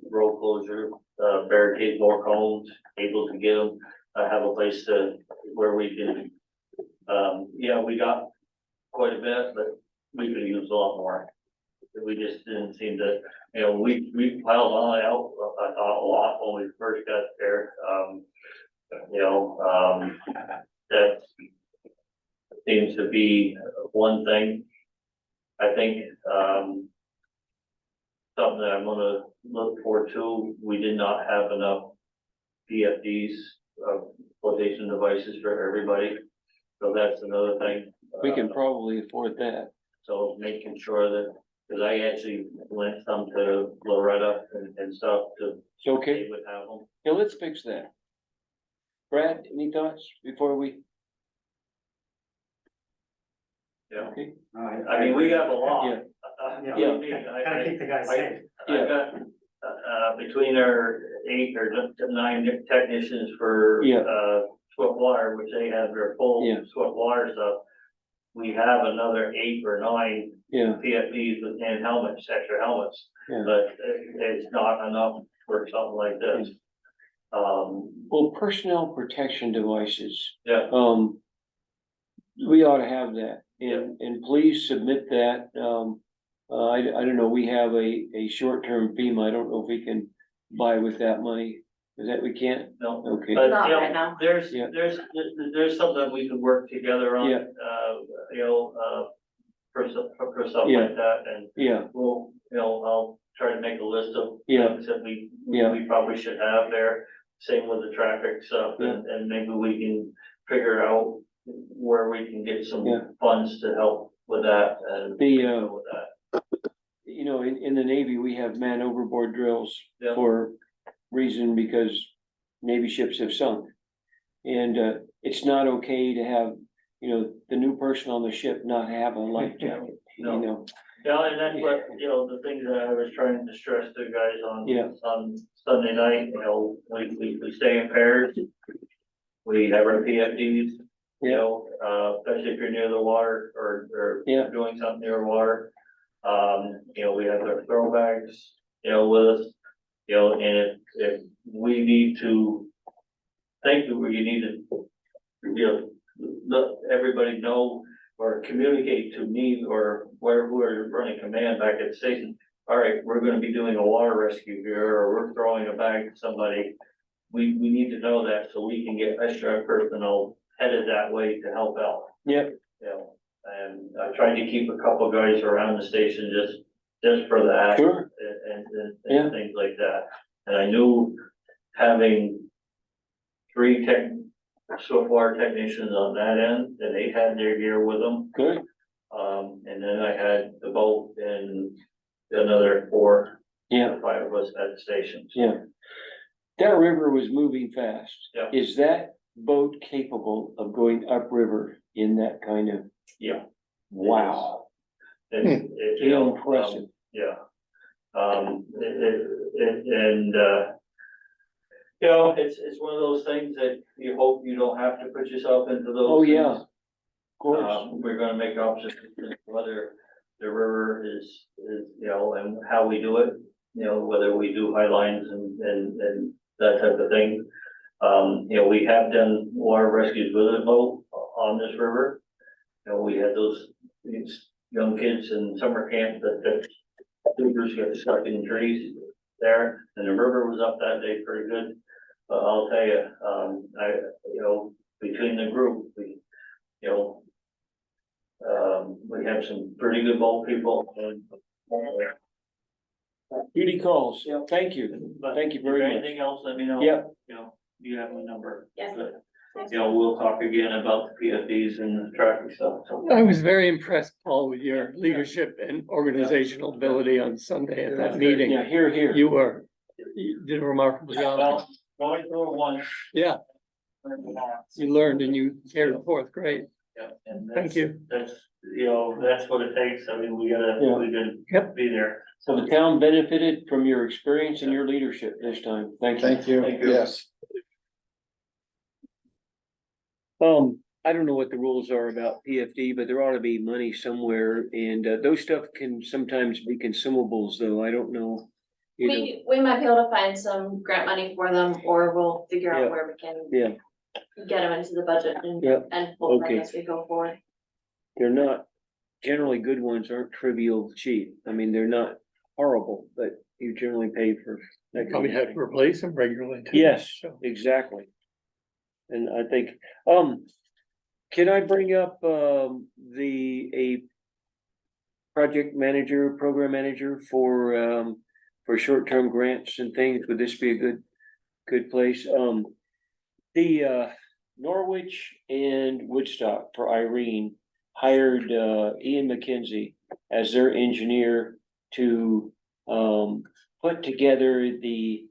Road closure, barricade more cones, able to get them, have a place where we can, yeah, we got quite a bit, but we could use a lot more. We just didn't seem to, you know, we piled on out, I thought a lot when we first got there, you know, that seems to be one thing. I think, something that I'm gonna look for too, we did not have enough PFDs, flotation devices for everybody. So that's another thing. We can probably afford that. So making sure that, cause I actually lent some to Loretta and stuff to, It's okay. they would have them. Yeah, let's fix that. Brad, any thoughts before we? Yeah. Okay. I mean, we got a lot. Yeah. Believe me, Gotta keep the guys safe. I got, between our 8 or 9 technicians for, Yeah. Swift Water, which they have their full Yeah. Swift Water stuff. We have another 8 or 9 Yeah, PFDs and helmets, extra helmets, yeah. but it's not enough for something like this. Well, personnel protection devices, Yeah, we ought to have that, and please submit that, I don't know, we have a short-term FEMA, I don't know if we can buy with that money, is that we can't? no, Okay, but Not you know, right now. there's, Yeah. there's something we could work together on, Yeah. you know, for stuff Yeah. like that, and yeah, we'll, you know, I'll try to make a list of Yeah. things that Yeah. we probably should have there. Same with the traffic stuff, and maybe we can figure out where we can get some Yeah. funds to help with that and The, with that. you know, in the Navy, we have man overboard drills Yeah. for reason because Navy ships have sunk. And, it's not okay to have, you know, the new person on the ship not have a life jacket, you No. know? Yeah, and that's what, you know, the things that I was trying to stress to guys on, Yeah. on Sunday night, you know, we stay in pairs. We have our PFDs, you Yeah. know, especially if you're near the water or Yeah. doing something near water. You know, we have our throw bags, you know, with us, you know, and if we need to, think that we need to, you know, let everybody know or communicate to me or whoever running command back at the station. All right, we're gonna be doing a water rescue here, or we're throwing a bag to somebody. We need to know that so we can get extra personnel headed that way to help out. Yep. You know, and I tried to keep a couple guys around the station just for that. Sure. And Yeah. things like that. And I knew having 3 Swift Water technicians on that end, and they had their gear with them. Good, And then I had the boat and another 4 Yeah, or 5 of us at the station. So, yeah. That river was moving fast. Yeah. Is that boat capable of going upriver in that kind of? Yeah. Wow. You know, Impressive. yeah. You know, it's one of those things that you hope you don't have to put yourself into those. Oh, yeah. things. Of course. We're gonna make options, whether the river is, you know, and how we do it, you know, whether we do high lines and that type of thing. You know, we have done water rescues with a boat on this river. You know, we had these young kids in summer camp that tubers got stuck in trees there, and the river was up that day pretty good. But I'll tell you, you know, between the group, you know, we have some pretty good boat people and. Duty calls. Yeah. Thank you. But Thank you if very much. anything else, let me know. Yep. You know, you have my number. Yes. But, you know, we'll talk again about the PFDs and the traffic stuff, so. I was very impressed, Paul, with your leadership and organizational ability on Sunday at that meeting. Yeah, here. You did a remarkable job. Well, going through it once. Yeah, you learned and you carried it forth. Great. Yeah, and Thank you. That's, you know, that's what it takes. I mean, we gotta Yep. be there. So the town benefited from your experience and your leadership this time. Thank you. Thank you, Thank you. yes. I don't know what the rules are about PFD, but there ought to be money somewhere, and those stuff can sometimes be consumables, though. I don't know. You know, We might be able to find some grant money for them, or we'll figure Yeah. out where we can yeah, get them into the budget and, Yeah. and pull them Okay. as we go forward. they're not, generally good ones aren't trivial cheap. I mean, they're not horrible, but you generally pay for that kind Probably of have thing. to replace them regularly too. Yes, So, exactly. And I think, can I bring up, a project manager, program manager for short-term grants and things? Would this be a good place? The, Norwich and Woodstock for Irene hired, Ian McKenzie as their engineer to, put together the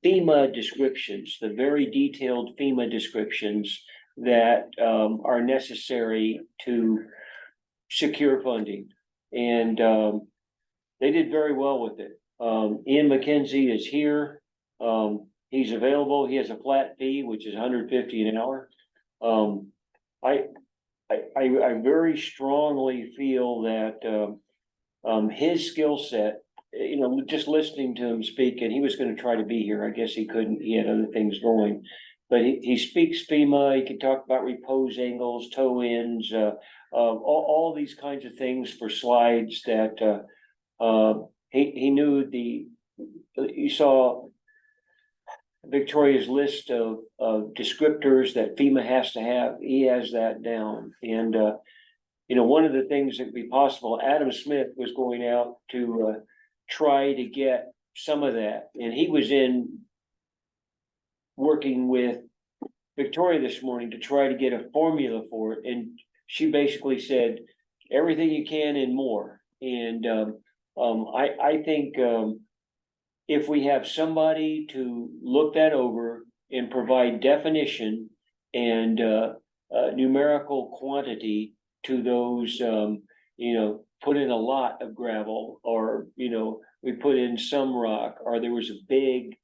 FEMA descriptions, the very detailed FEMA descriptions that are necessary to secure funding. And they did very well with it. Ian McKenzie is here. He's available. He has a flat fee, which is $150 an hour. I very strongly feel that his skill set, you know, just listening to him speak, and he was gonna try to be here. I guess he couldn't, he had other things going. But he speaks FEMA, he can talk about repose angles, toe ends, all these kinds of things for slides that, he knew you saw Victoria's list of descriptors that FEMA has to have. He has that down. And, you know, one of the things that would be possible, Adam Smith was going out to, try to get some of that, and he was working with Victoria this morning to try to get a formula for it, and she basically said, everything you can and more. And, I think, if we have somebody to look that over and provide definition and, numerical quantity to those, you know, put in a lot of gravel, or, you know, we put in some rock, or there was a big,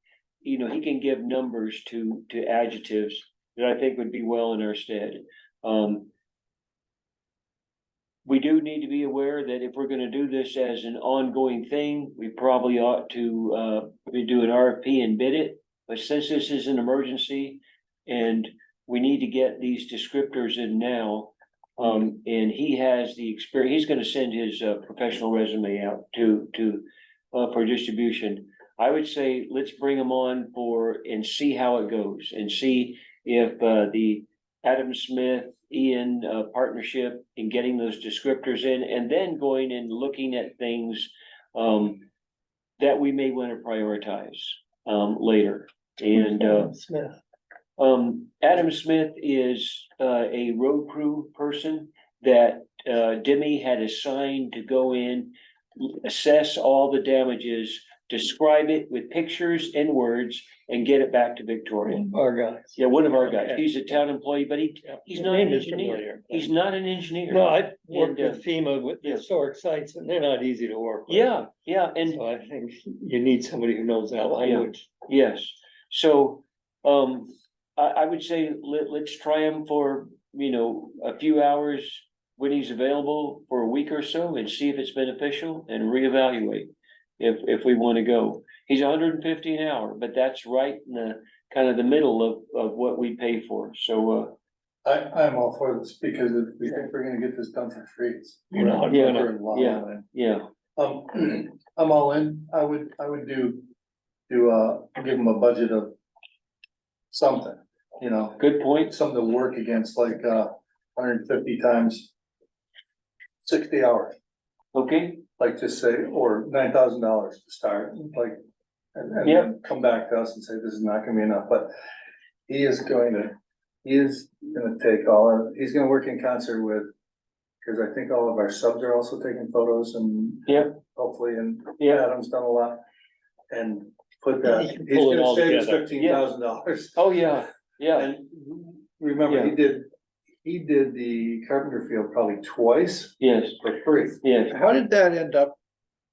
you know, he can give numbers to adjectives that I think would be well in our stead. We do need to be aware that if we're gonna do this as an ongoing thing, we probably ought to, do an RFP and bid it. But since this is an emergency and we need to get these descriptors in now, and he has the experience, he's gonna send his, professional resume out for distribution. I would say, let's bring him on and see how it goes, and see if, the Adam Smith, Ian, partnership in getting those descriptors in, and then going and looking at things, that we may want to prioritize, later. And, Smith. Adam Smith is a road crew person that Demi had assigned to go in, assess all the damages, describe it with pictures and words, and get it back to Victoria. Our guys. Yeah, one of our guys. Okay. He's a town employee, but he's His not an name is engineer. familiar. He's not an engineer. No, I worked And, with FEMA with yeah. historic sites and they're not easy to work with. Yeah, yeah, and So I think you need somebody who knows that language. yes, so, I would say let's try him for, a few hours when he's available for a week or so and see if it's beneficial and reevaluate if we want to go. He's 150 an hour, but that's right in the kind of the middle of what we pay for, so, I'm all for this because we think we're gonna get this done for free. We're not Yeah, gonna- We're in law yeah. land. yeah. I'm all in. I would give them a budget of something, Good point. something to work against, like, 150 times 60 hours, Okay, like just say, or $9,000 to start, like, and Yep. then come back to us and say, this is not gonna be enough, but he is gonna take he's gonna work in concert with, cause I think all of our subs are also taking photos and Yep. hopefully, and Yeah. Adam's done a lot. And put that, He he's can pull it gonna all save us together. $15,000. oh, yeah, yeah, And remember, Yeah. he did the Carpenter Field probably twice yes, for free. yes. How did that end up?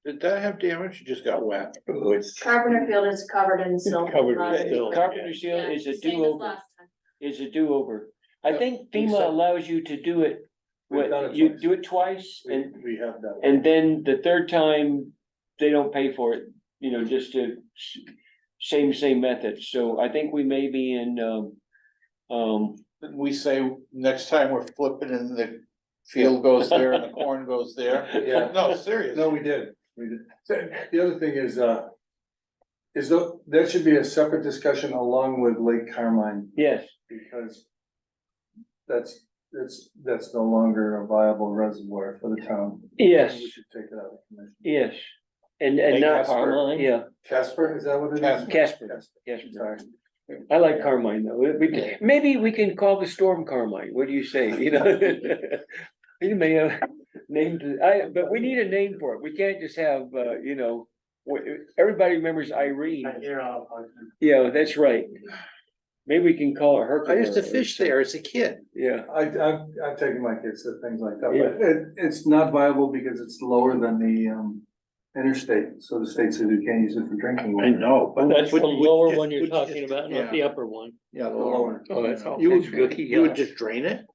Did that have damage? It just got wet? Oh, it's Carpenter Field is covered in silt. covered mud. with silt. Carpenter seal Yeah, is a same as do-over, last time. is a do-over. I Yep. think We FEMA said- allows you to do it, We've done it you twice. do it twice, and We have that. And then the third time, they don't pay for it, just to same method. So I think we may be in, We say next time we're flipping and the field goes there and the corn goes there. Yeah. No, serious. No, we did. So, the other thing is there should be a separate discussion along with Lake Carmine, yes, because that's no longer a viable reservoir for the town. yes, We should take it out of commission. yes. And Lake not, Carmine? yeah, Casper, is that what it is? Casper, yes. Sorry. I like Carmine though. Maybe we can call the storm Carmine. What do you say? You may have named, but we need a name for it. We can't just have, everybody remembers Irene. I hear all. Yeah, that's right. Maybe we can call it her. I used to fish there as a kid. Yeah, I've taken my kids to things like that, Yeah. but it's not viable because it's lower than the interstate, so the state says you can't use it for drinking water. I know, but. That's the would- would lower just- one you're would talking just- about, yeah. not the upper one. Yeah, the The lower. lower. Oh, that's all. You That's would, good. you would just drain it?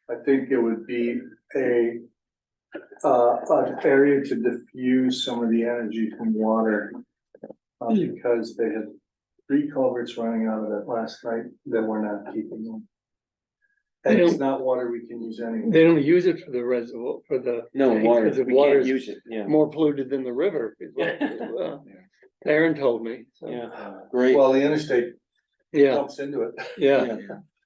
I think it would be an area to diffuse some of the energy from water. Because they had 3 culverts running out of it last night that we're not keeping them. And it's not water we can use anyway. They don't use it for the reservoir, for the. no, tank, water, because the we can't water's use it, yeah, more polluted than the river. is what, Aaron told me, so, yeah, great. Well, the interstate yeah, pumps into it. yeah.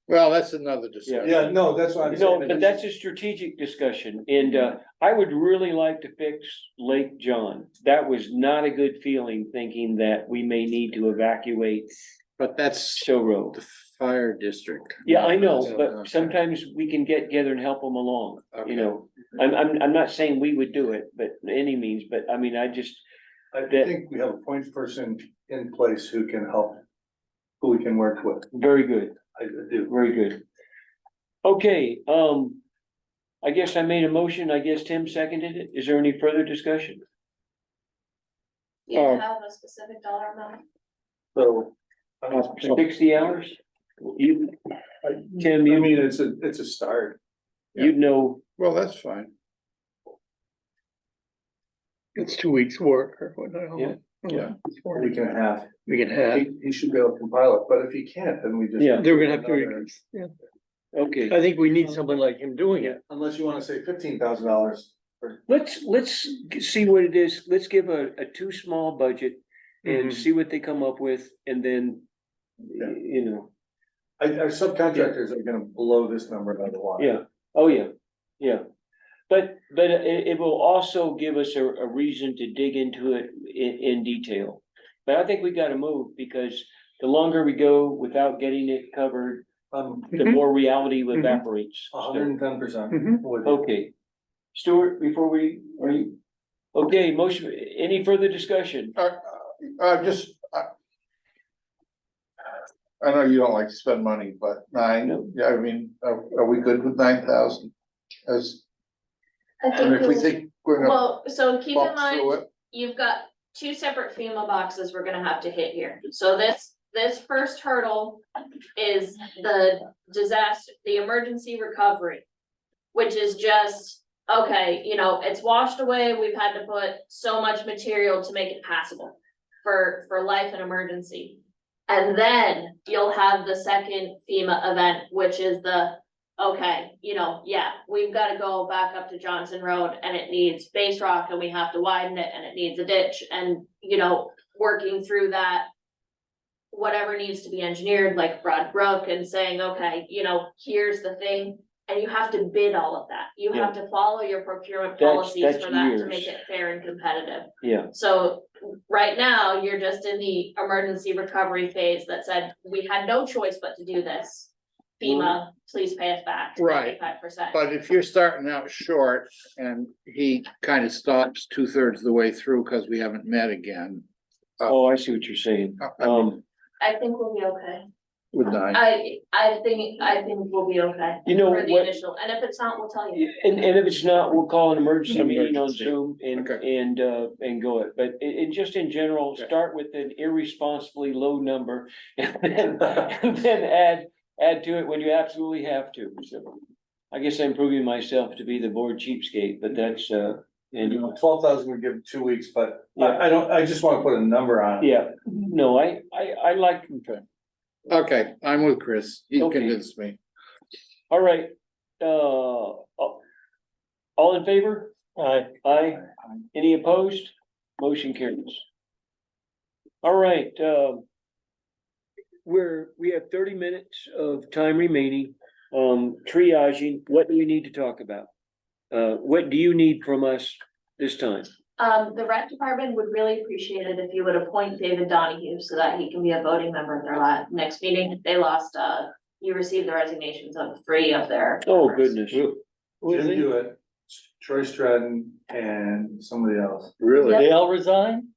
Well, that's another discussion. Yeah, no, that's what I'm No, saying. but that's a strategic discussion, and I would really like to fix Lake John. That was not a good feeling, thinking that we may need to evacuate But that's Show Road. the fire district. Yeah, I know, Okay. but sometimes we can get together and help them along, Okay. I'm not saying we would do it, but any means, but I mean, I think we have a point person in place who can help, who we can work with. very good, I do. very good. Okay, I guess I made a motion, I guess Tim seconded it. Is there any further discussion? You have a specific dollar amount? So. 60 hours? You, Tim, I you, mean, it's a start. you'd know, Well, that's fine. It's 2 weeks' work or whatnot. Yeah. Yeah. A week and a half. We can have, He should be able to compile it, but if he can't, then we just. Yeah. they're gonna have Another- to, yeah, okay. I think we need someone like him doing it. Unless you wanna say $15,000. Let's see what it is. Let's give a too small budget and Mhm. see what they come up with, and then, Yeah. Our subcontractors are gonna blow this number out of the water. yeah, oh, yeah, yeah. But it will also give us a reason to dig into it in detail. But I think we gotta move, because the longer we go without getting it covered, the more reality evaporates. So, 110%. okay. Stuart, before are you, okay, motion, any further discussion? I know you don't like to spend money, but No. yeah, I mean, are we good with 9,000? As, I and if we you'll- think we're gonna Well, so keep in bump mind, through it, you've got two separate FEMA boxes we're gonna have to hit here. So this first hurdle is the disaster, the emergency recovery. Which is just, okay, you know, it's washed away, we've had to put so much material to make it passable for life and emergency. And then you'll have the second FEMA event, which is okay, you know, yeah, we've gotta go back up to Johnson Road and it needs base rock and we have to widen it and it needs a ditch and, you know, working through that. Whatever needs to be engineered, like Broad Brook and saying, okay, you know, here's the thing. And you have to bid all of that. You have to follow your procurement policies That's for that to years. make it fair and competitive. Yeah, So right now, you're just in the emergency recovery phase that said, we had no choice but to do this. FEMA, please pay us back Right. 95%. But if you're starting out short and he kind of stops 2/3 of the way through because we haven't met again. oh, I see what you're saying. I think we'll be okay. With 9. I think we'll be okay. You know For the what- initial, and if it's not, we'll tell you. And if it's not, we'll call an emergency meeting on Emergency. Zoom Okay. and go it, but just in general, Yeah. start with an irresponsibly low number. And then add to it when you absolutely have to, so. I guess I'm proving myself to be the board cheapskate, but that's, You and, know, 12,000 would give 2 weeks, but Yeah. I just wanna put a number on it. yeah, no, I like, Okay, I'm with Chris. He Okay. convinced me. all right, all in favor? Aye. Any opposed? Motion carries. All right, we have 30 minutes of time remaining. Triaging, what do we need to talk about? What do you need from us this time? The rec department would really appreciate it if you would appoint David Donahue so that he can be a voting member at their next meeting. They lost, you received the resignations of 3 of their. Oh, members. goodness. Who is Jim it? Hewitt, Troy Stratton, and somebody else. Really? Yep. They all resign?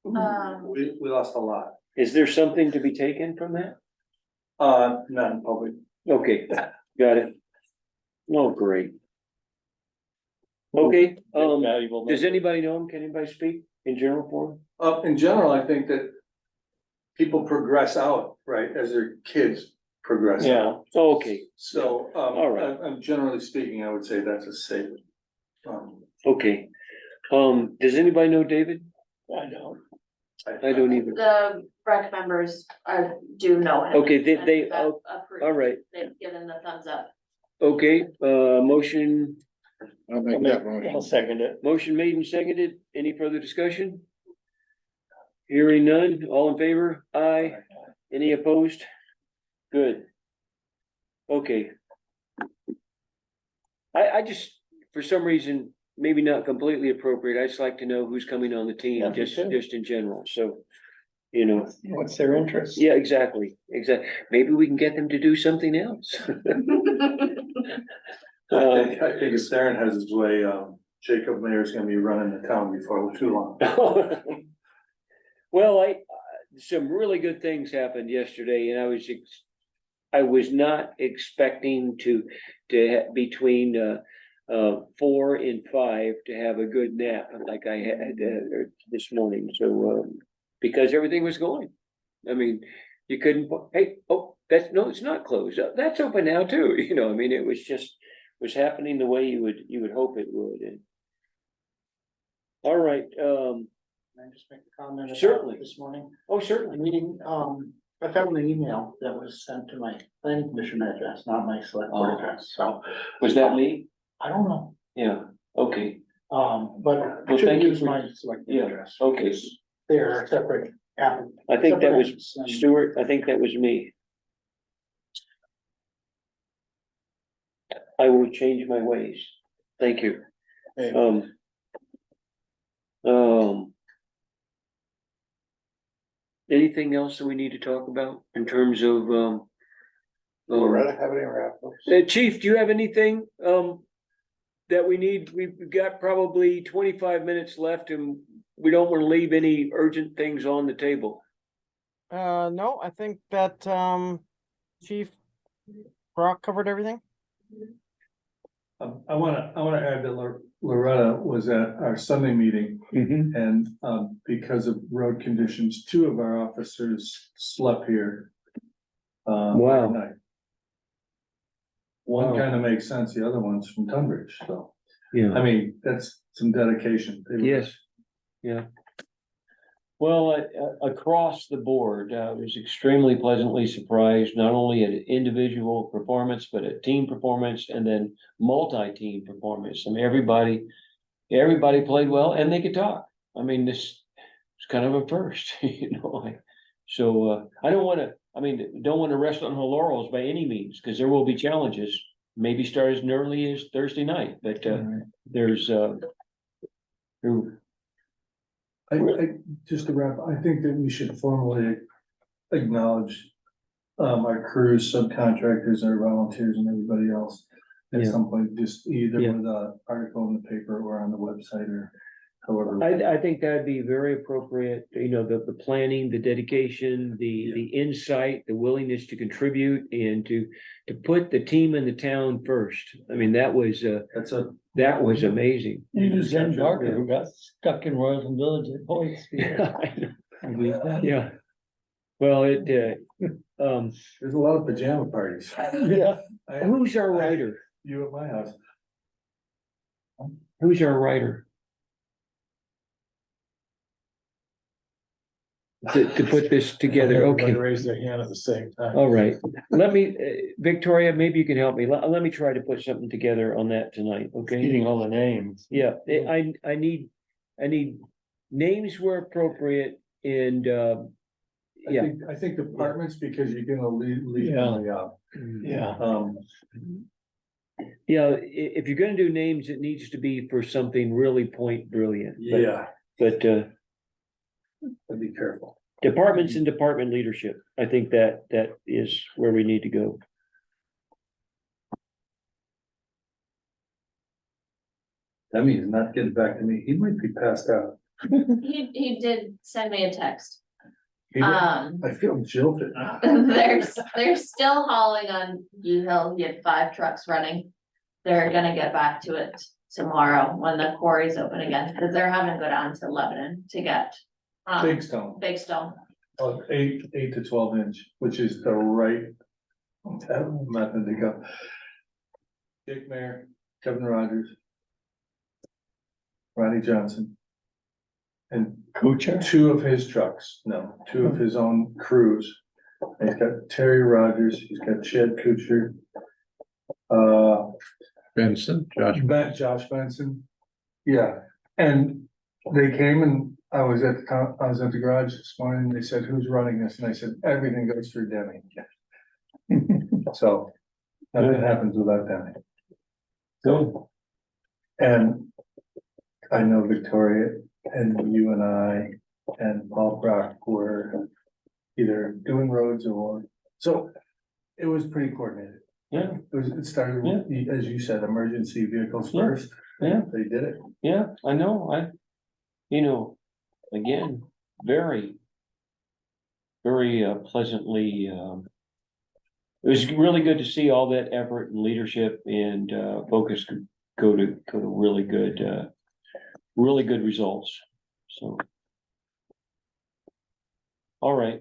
We lost a lot, Is there something to be taken from that? not in public. Okay, got it. Oh, great. Okay, Valuable. does anybody know him? Can anybody speak in general for him? In general, I think that people progress out, right, as their kids progress out. Yeah, Okay, So, All right. I'm generally speaking, I would say that's a safe. okay. Does anybody know David? I don't. I don't even. The rec members do know him. Okay, and they, have approved. all right, They've given the thumbs up. okay, motion I'll make that motion. I'll second it. Motion made and seconded. Any further discussion? Hearing none, all in favor? Aye. Any opposed? Good. Okay. I just, for some reason, maybe not completely appropriate, I just like to know who's coming on the team, Yeah, me just too. in general, so. You know, What's their interest? yeah, exactly. Maybe we can get them to do something else. I think if Darren has his way, Jacob Mayer's gonna be running the town before too long. Well, some really good things happened yesterday and I was not expecting between 4 and 5 to have a good nap like I had this morning, so, because everything was going. I mean, you couldn't, hey, oh, it's not closed, that's open now too, you know, I mean, it was happening the way you would hope it would, and. All right, Can I just make a comment about Certainly. this morning? oh, The certainly, meeting, I found an email that was sent to my planning commission address, not my select board Oh. address, so was that me? I don't know. Yeah, okay, But I Well, should thank you use for- my select board yeah, address. okay. because They're separate. I think that was apps, and- Stuart, I think that was me. I will change my ways. Thank you. Hey. Anything else that we need to talk about in terms of, Loretta have any wrap-ups? Chief, do you have anything, that we need? We've got probably 25 minutes left and we don't want to leave any urgent things on the table. No, I think that, Chief Brock covered everything. I wanna add that Loretta was at our Sunday meeting, and, because of road conditions, 2 of our officers slept here. Wow. overnight. One Wow. kind of makes sense, the other one's from Tunbridge, so, Yeah. I mean, that's some dedication. They were- Yes, yeah. Well, across the board, I was extremely pleasantly surprised, not only at individual performance, but at team performance and then multi-team performance. I mean, everybody played well and they could talk. I mean, this is kind of a first, you know, so, I don't want to rest on her laurels by any means, because there will be challenges. Maybe start as early as Thursday night, but, there's, just to wrap, I think that we should formally acknowledge our crews, subcontractors, our volunteers and everybody else. At Yeah. some point, just either Yeah. with an article in the paper or on the website or however. I think that'd be very appropriate, you know, the planning, the dedication, the insight, the willingness to contribute and to put the team in the town first. I mean, that was amazing. Even Jen Barker, who got stuck in Royalton Village at Boyd's. Yeah. Well, There's a lot of pajama parties. Yeah. who's our writer? You at my house. Who's our writer? To put this together, okay. Raise their hand at the same time. All right, let me, Victoria, maybe you can help me. Let me try to put something together on that tonight, okay? Getting all the names. Yeah, I need names where appropriate and, yeah. I think departments, because you're gonna leave Yeah. somebody out. Yeah. Yeah, if you're gonna do names, it needs to be for something really point brilliant. But, Be careful. departments and department leadership, I think that is where we need to go. That means not getting back to me. He might be passed out. He did send me a text. He- I feel jilted. They're still hauling on U Hill. He had 5 trucks running. They're gonna get back to it tomorrow when the quarry's open again, because they're having to go down to Lebanon to get. Big stone, Big stone. 8 to 12 inch, which is the right method to go. Dick Mayer, Kevin Rogers, Ronnie Johnson. And Kuchar? 2 of his trucks, no, 2 of his own crews. He's got Terry Rogers, he's got Chad Kuchar. Benson, Josh Benson. Yeah, and they came and I was at the garage this morning, and they said, who's running this? And I said, everything goes through Denny. So, nothing happens without Denny. Go. And I know Victoria and you and I and Paul Brock were either doing roads or, so it was pretty coordinated. Yeah. It started with, as you said, emergency vehicles Yeah. first. Yeah. They did it. Yeah, I know, again, very pleasantly, it was really good to see all that effort and leadership and, focus go to really good results, so. All right,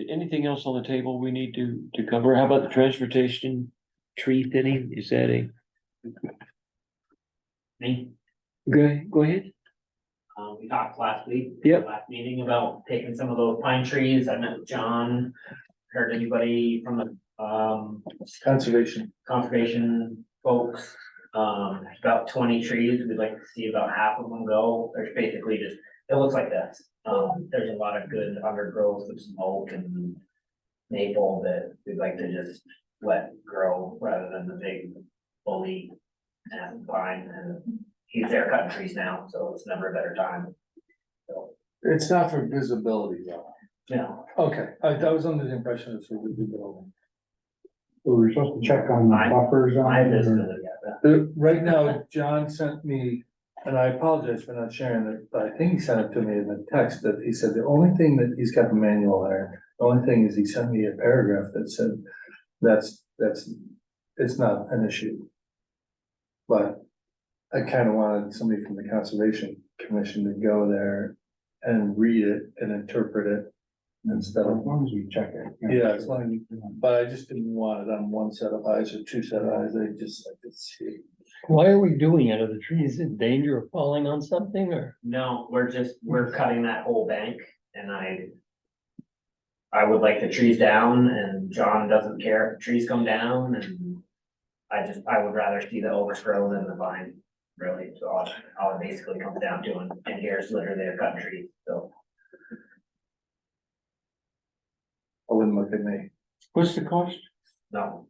anything else on the table we need to cover? How about the transportation tree thinning? Is that a? Me, Go ahead. we talked last week. Yep. Last meeting about taking some of those pine trees. I met with John. Heard anybody from the, Conservation. conservation folks. About 20 trees. We'd like to see about half of them go. There's basically just, it looks like this. There's a lot of good undergrowth with some oak and maple that we'd like to just let grow rather than the big bully and pine. And he's there cutting trees now, so it's never a better time. So It's not for visibility though. No, Okay, I was under the impression this would be building. We were supposed to check on the buffer zone. I missed or- it, yeah. Right now, John sent me, and I apologize for not sharing it, but I think he sent it to me in a text that he said the only thing that he's got the manual there. The only thing is he sent me a paragraph that said it's not an issue. But I kind of wanted somebody from the Conservation Commission to go there and read it and interpret it instead As of, long as we check it. yeah, as long as you can, but I just didn't want it on one set of eyes or two set of eyes. I just like to see. Why are we doing it? Are the trees in danger of falling on something or? No, we're cutting that whole bank and I would like the trees down and John doesn't care if the trees come down and I would rather see the overthrow than the vine, really. So all it basically comes down to, and here's literally a cut tree, so. I wouldn't look at me. What's the cost? No,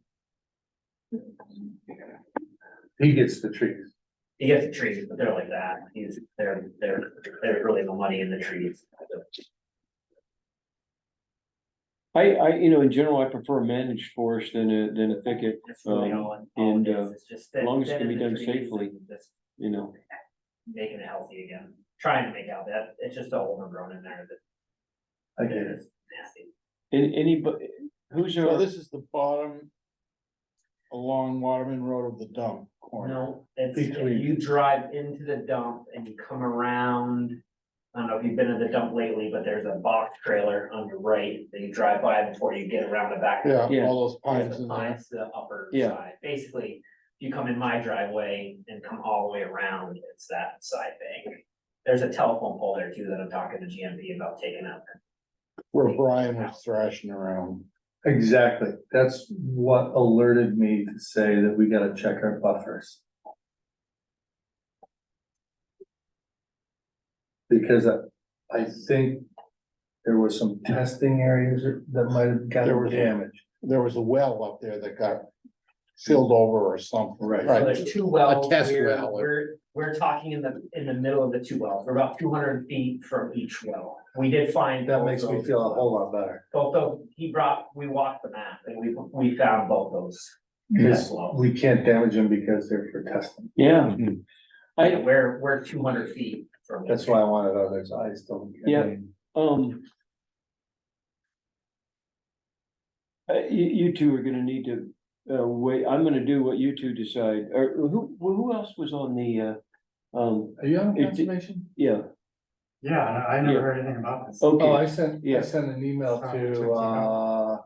He gets the trees. he gets the trees, but they're like that. There's really no money in the trees. In general, I prefer a managed forest than a thicket, That's really all it is. It's just as long as it can be thinning done the trees safely. and just making it healthy again, trying to make out that, it's just all overgrown in there that. I get it. It's nasty. Anybody, who's So our, this is the bottom along Waterman Road of the dump corner. No, it's, if Between- you drive into the dump and you come around, I don't know if you've been to the dump lately, but there's a box trailer on your right that you drive by before you get around the back. Yeah, Yeah. all those There's pines the in there. pines, the upper Yeah. side. Basically, if you come in my driveway and come all the way around, it's that side bank. There's a telephone pole there too that I'm talking to GMP about taking out. Where Brian was thrashing around. Exactly. That's what alerted me to say that we gotta check our buffers. Because I think there was some testing areas that might have There gotten was a- damaged. There was a well up there that got filled over or something. Right. So there's two wells, test we're, well. we're talking in the middle of the two wells, we're about 200 feet from each well. We did find. That both makes me those feel a wells. whole lot better. Both those, we walked the map and we found both those. Because wells. we can't damage them because they're for testing. yeah, And we're 200 feet from. That's why I wanted others' eyes to. Yeah. You two are gonna need to, wait, I'm gonna do what you two decide, or who else was on the, Are you on It- conservation? yeah, Yeah, I never Yeah. heard anything about this. okay. Oh, I sent Yeah. an email To to, Tico.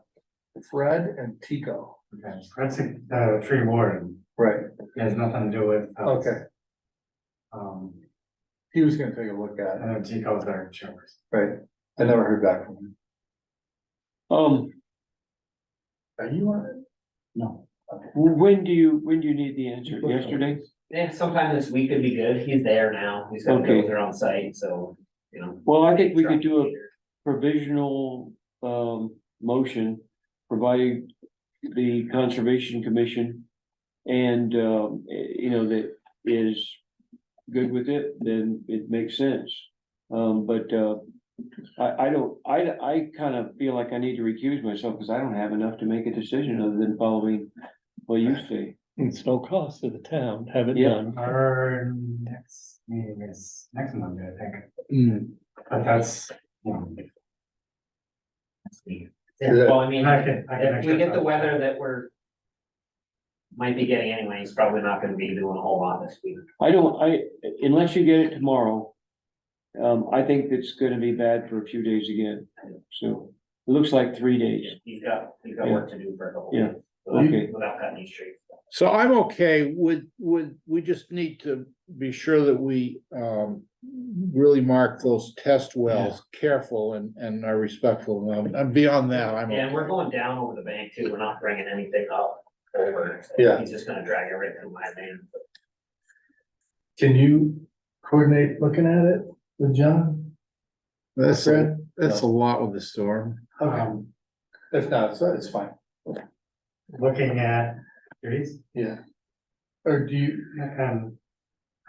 Fred and Tico. Okay, that's a tree warden, Right, it has nothing to do with. okay. He was gonna take a look at I it, know Tico's our chairman. right? I never heard back from him. Are you on it? No. When do you need the answer? Yesterday? Yeah, sometime this week would be good, he's there now, he's gonna Okay. go there on site, so, Well, I think we could do a provisional, motion, providing the Conservation Commission and, that is good with it, then it makes sense. But I kind of feel like I need to recuse myself because I don't have enough to make a decision other than following what you say. It's no cost to the town, have it Yeah. done. Our next meeting is next Monday, I think, but that's, Is that- well, I mean, I can if we get the actually- weather that we're. Might be getting anyway, he's probably not gonna be doing a whole lot this week. Unless you get it tomorrow, I think it's gonna be bad for a few days again. So it looks like 3 days. He's got work to do for a couple Yeah. days. Okay. Without cutting these trees. So I'm okay with, we just need to be sure that we, really mark those test wells careful and are respectful of them. And beyond that, I'm And we're okay. going down over the bank too, we're not bringing anything up over. Yeah. He's just gonna drag it right through my van. Can you coordinate looking at it with John? That's, Fred? that's a lot with the storm. Okay. If not, it's fine. Looking at trees, Yeah. Or do you,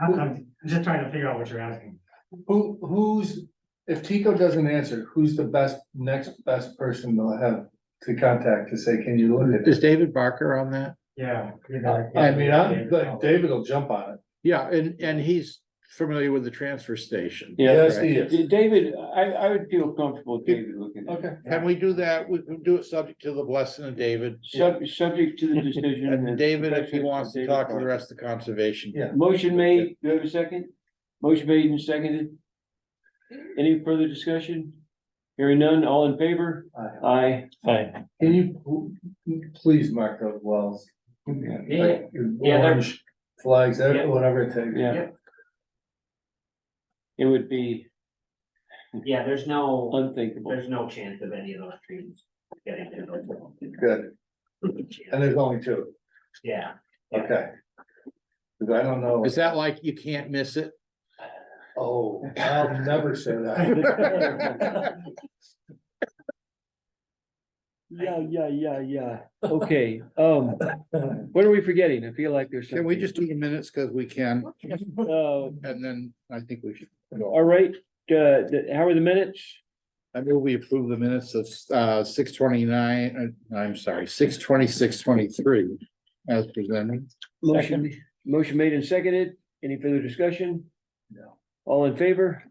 I'm just trying to figure out what you're asking. who's if Tico doesn't answer, who's the next best person to have to contact to say, can you look at Is this? David Barker on that? Yeah. I mean, David will jump on it. Yeah, and he's familiar with the transfer station. Yeah, Yes, he is. David, I would feel comfortable with David looking at it. Okay. Can we do that? We can do it subject to the blessing of David. Subject to the decision. And David, if he wants to talk to the rest of the conservation. Yeah. Motion made, do you have a second? Motion made and seconded. Any further discussion? Hearing none, all in favor? Aye. Fine. Can you please mark those wells? Yeah, Like, Yeah, they're- orange flags, Yeah. whatever it takes. Yeah. It would be yeah, there's no unthinkable. chance of any of those trees getting to those. Good. And there's only two. Yeah. Okay. Cause I don't know. Is that like you can't miss it? Oh, I'll never say that. Yeah. Okay, what are we forgetting? I feel like there's something. Can we just do the minutes? Cause we can, Uh, and then I think we should all go. right, how are the minutes? I move we approve the minutes of 6:29, I'm sorry, 6:26:23 as presented. Motion made and seconded. Any further discussion? No. All in favor?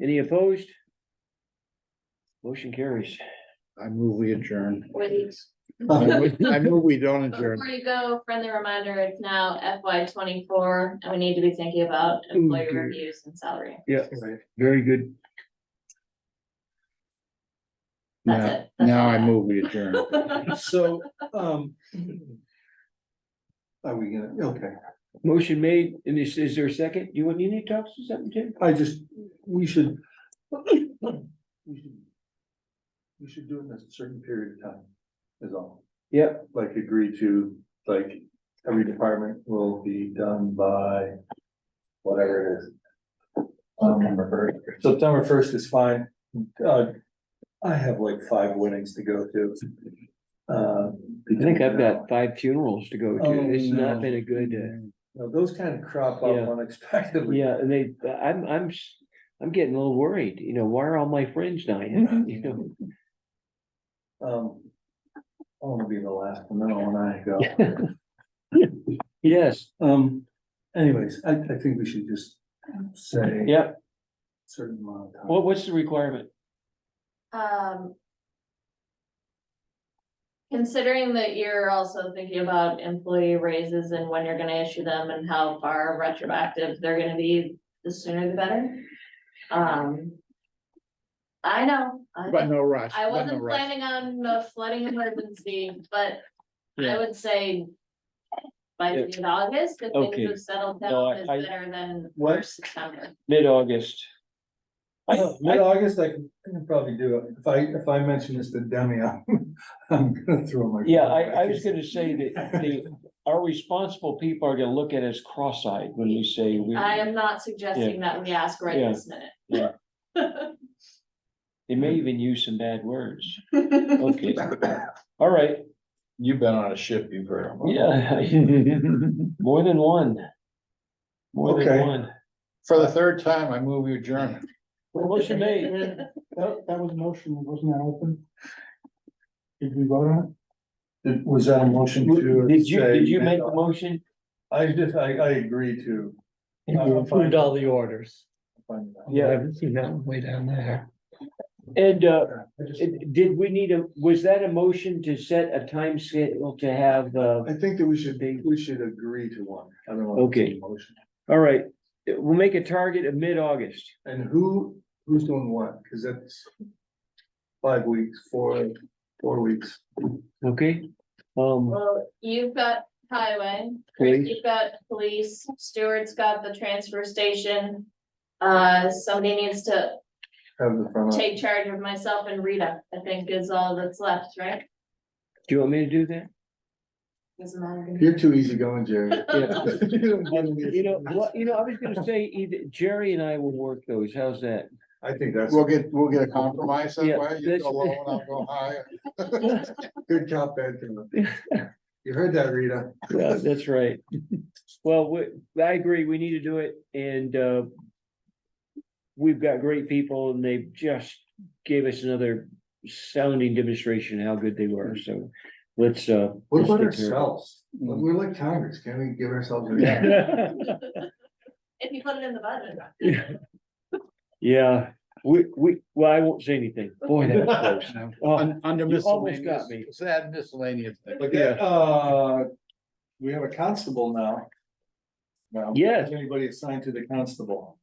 Any opposed? Motion carries. I move we adjourn. Wait, I move we don't adjourn. before you go, friendly reminder, it's now FY 24, and we need to be thinking about employee dear. reviews and salary. Yeah, very good. That's Now- it. That's Now all I got. move we adjourn. So, are we gonna, okay, Motion made, and is there a second? You need to talk to something, Tim? we should. We should do it in a certain period of time, is all. Yeah, Like agree to, like, every department will be done by whatever it is. September first is fine. I have like 5 weddings to go to. I think I've got 5 funerals to go Oh, to. It's not no. been a good, No, those kind of crop up Yeah. unexpectedly. yeah, and I'm getting a little worried, why are all my friends dying, I wanna be the last to know when I go. Yes, Anyways, I think we should just say. yeah, Certain amount of time. what's the requirement? Considering that you're also thinking about employee raises and when you're gonna issue them and how far retroactive they're gonna be, the sooner the better. I know. But no rush. I but no wasn't rush. planning on a flooding emergency, but I Yeah. would say by Yeah. mid-August, if Okay. things have settled No, down, is I- better than What? first September. Mid-August. Mid-August, I can probably do it. If I mention this to Demi, I'm gonna throw my. Yeah, phone I back. was gonna say that our responsible people are gonna look at us cross-eyed when we say we. I am not suggesting that we ask right Yeah. this minute. Yeah. They may even use some bad words. Okay, all right, You've been on a ship, you've heard them. yeah. More than one. More than Okay. one. For the third time, I move we adjourn. Motion made. That was a motion, wasn't that open? Did we vote on Was that a motion to? Did say you make the mid- motion? I agree to. And you approved all the orders. Yeah. I haven't seen that one way down there. And, did we need was that a motion to set a time schedule to have, I think that we should agree to one. I don't know. if it's a Okay. motion. all right, we'll make a target of mid-August. And who's doing what? Cause that's 5 weeks, 4 weeks. Okay, Well, you've got highway, Police. Chris, you've got police, Stuart's got the transfer station. Somebody needs to Have the front. take charge of myself and Rita, I think is all that's left, right? do you want me to do that? Doesn't matter to me. You're too easygoing, Jerry. I was gonna say either Jerry and I will work those, how's that? I think that's We'll get a compromise that Yeah, way. You go low and I'll go high. good cop, bad cop. You heard that, Rita? Yeah, that's right. Well, I agree, we need to do it, and, we've got great people and they just gave us another sounding demonstration how good they were, so let's What about let's take care of ourselves? We're like Congress, can't we give ourselves a? it. If you put it in the budget. Yeah, well, I won't say anything. Boy, that was close. Oh, Under you almost miscellaneous, got me. sad miscellaneous thing. But we have a constable now. Now, Yes. is anybody assigned to the constable?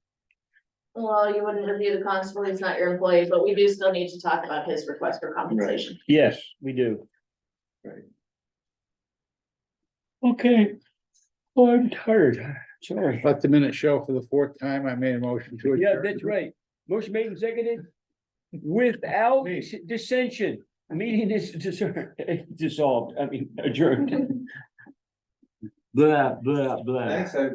Well, you wouldn't review the constable, he's not your employee, but we do still need to talk about his request for compensation. Yes, we do. Right. Okay. Oh, I'm tired. Sorry. Let the minute show for the fourth time, I made a motion to adjourn. Yeah, that's right. Motion made and seconded without Me. dissension. Meeting is dissolved, I mean adjourned. Blah, blah, blah. Thanks, I